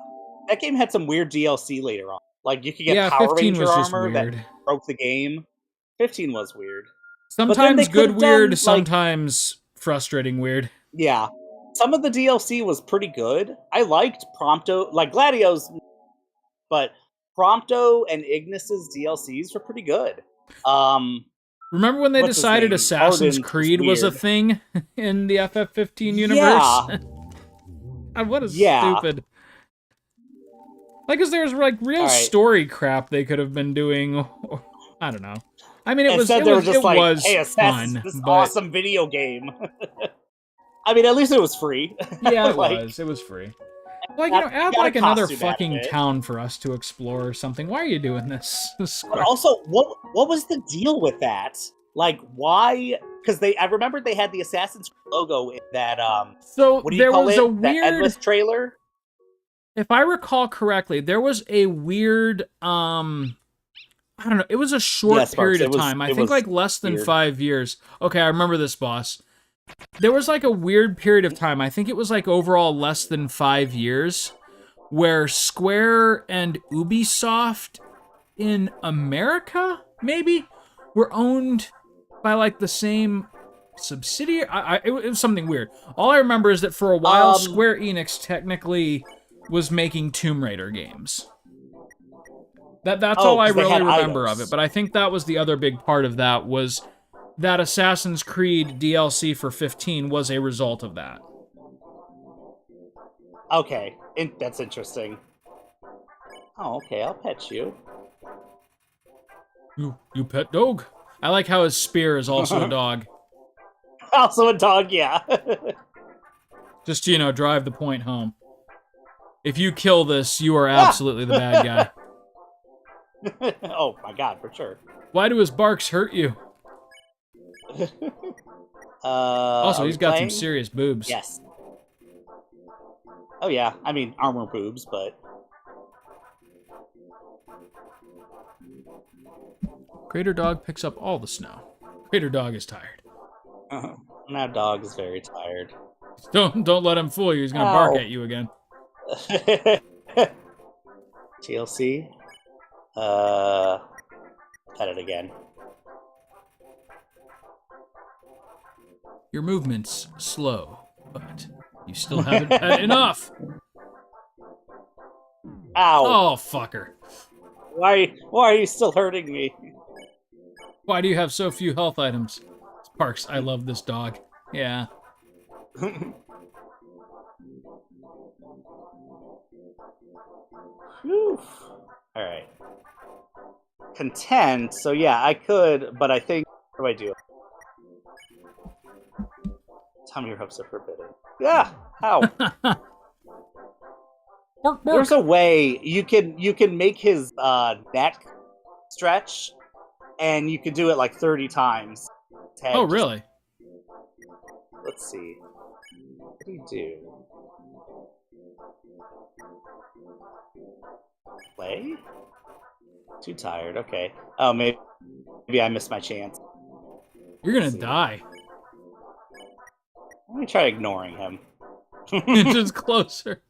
that game had some weird DLC later on. Like you could get Power 15 Ranger was just armor weird. that broke the game. 15 was weird. Sometimes good weird, done, sometimes frustrating weird. Yeah. Some of the DLC was pretty good. I liked Prompto, like Gladio's, but Prompto and Ignis's DLCs were pretty good. Remember when they decided Assassin's Creed was a thing in the FF15 universe? Yeah. What is stupid. Like, cause there's like real story crap they could have been doing. I don't know. I mean, it was hey, fun, this but... awesome video game. I mean, at least it was free. Yeah, it was. It was free. Like, add like another fucking town for us to explore or something. Why are you doing this? But also, what was the deal with that? Like, why? Because I remember they had the Assassin's Creed logo in that. So what do you there call was it? a weird That endless trailer. If I recall correctly, there was a weird. I don't know. It was a short period of time. I think like less than 5 years. Okay, I remember this, boss. There was like a weird period of time. I think it was like overall less than 5 years, where Square and Ubisoft in America, maybe, were owned by like the same subsidiary. It was something weird. All I remember is that for a while, Square Enix technically was making Tomb Raider games. That's all I really remember of it, but I think that was the other big part of that, was that Assassin's Creed DLC for 15 was a result of that. Okay, that's interesting. Oh, okay, I'll pet you. You pet dog? I like how his spear is also a dog. Also a dog, yeah. Just to, drive the point home. If you kill this, you are absolutely the bad guy. Oh my god, for sure. Why do his barks hurt you? Also, he's got some serious boobs. Yes. Oh yeah, I mean, armor boobs, but... Crater Dog picks up all the snow. Crater Dog is tired. Now dog is very tired. Don't let him fool you. He's gonna bark at you again. TLC. Pet it again. Your movement's slow, but you still haven't pet enough. Ow! Oh, fucker. Why are you still hurting me? Why do you have so few health items? Sparks, I love this dog. Yeah. Alright. Content, so yeah, I could, but I think... What do I do? Tell me your hopes are forbidden. Yeah! How? There's a way you can make his neck stretch, and you can do it like 30 times. Oh, really? Let's see. What do you do? Play? Too tired. Okay. Oh, maybe I missed my chance. You're gonna die. Let me try ignoring him. Just closer.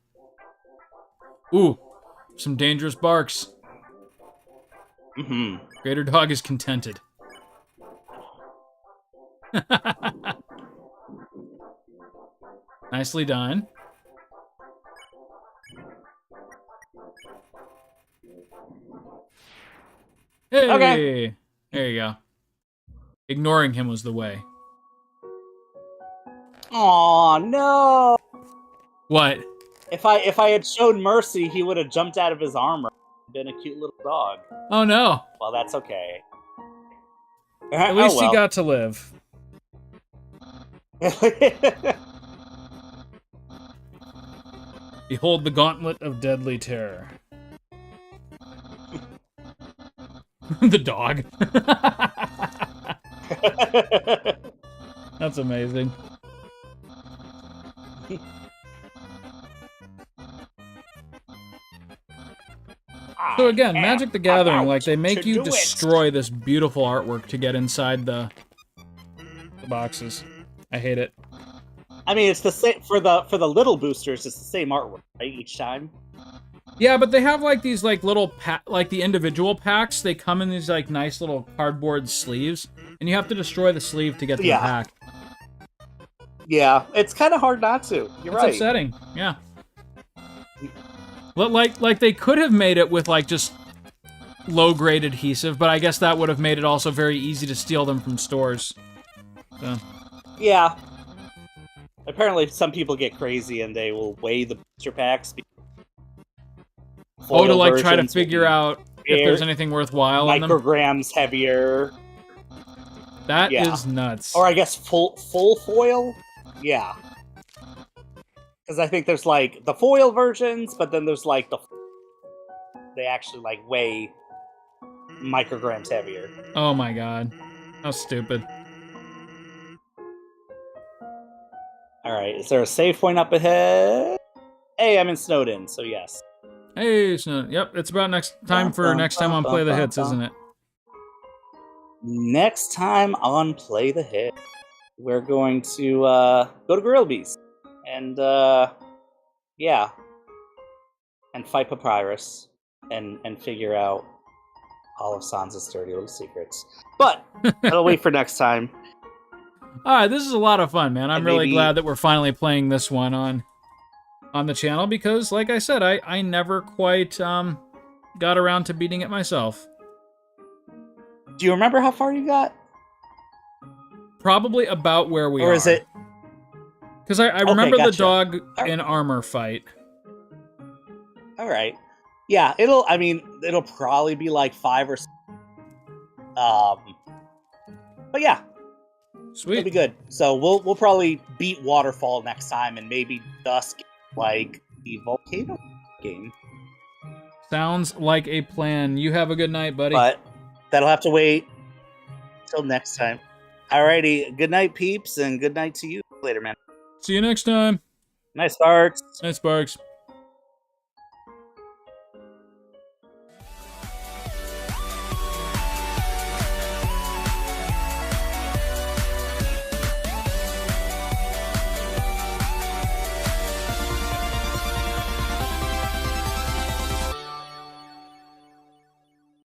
Ooh, some dangerous barks. Mm-hmm. Crater Dog is contented. Nicely done. Hey! Okay. There you go. Ignoring him was the way. Aw, no! What? If I had shown mercy, he would have jumped out of his armor and been a cute little dog. Oh no. Well, that's okay. At least he got to live. Behold the gauntlet of deadly terror. The dog. That's amazing. So again, Magic the Gathering, like, they make you destroy this beautiful artwork to get inside the boxes. I hate it. I mean, it's the same for the little boosters. It's the same artwork, right? Each time. Yeah, but they have like these like little like the individual packs. They come in these like nice little cardboard sleeves, and you have to destroy the sleeve to get to the pack. Yeah, it's kind of hard not to. You're right. It's upsetting. Yeah. Like they could have made it with like just low-grade adhesive, but I guess that would have made it also very easy to steal them from stores. So. Yeah. Apparently, some people get crazy and they will weigh the booster packs. To like try to figure out if there's anything worthwhile in them. Micrograms heavier. That is nuts. Or I guess full foil? Yeah. Because I think there's like the foil versions, but then there's like they actually like weigh micrograms heavier. Oh my god. How stupid. Alright, is there a save point up ahead? Hey, I'm in Snowden, so yes. Hey, Snowden. Yep, it's about next time on Play the Hits, isn't it? Next time on Play the Hit, we're going to go to Grillby's and and fight Papyrus and figure out all of Sansa's dirty little secrets. But I'll wait for next time. All right, this is a lot of fun, man. I'm really glad that we're finally playing this one on the channel because, like I said, I never quite got around to beating it myself. Do you remember how far you got? Probably about where we are. Or is it? Because I remember the dog in armor fight. All right. Yeah, it'll probably be like 5 or 6. But yeah. Sweet. It'll be good. So we'll probably beat Waterfall next time and maybe Dusk like the volcano game. Sounds like a plan. You have a good night, buddy. But that'll have to wait till next time. Alrighty, good night, peeps, and good night to you. Later, man. See you next time. Nice Sparks. Nice Sparks.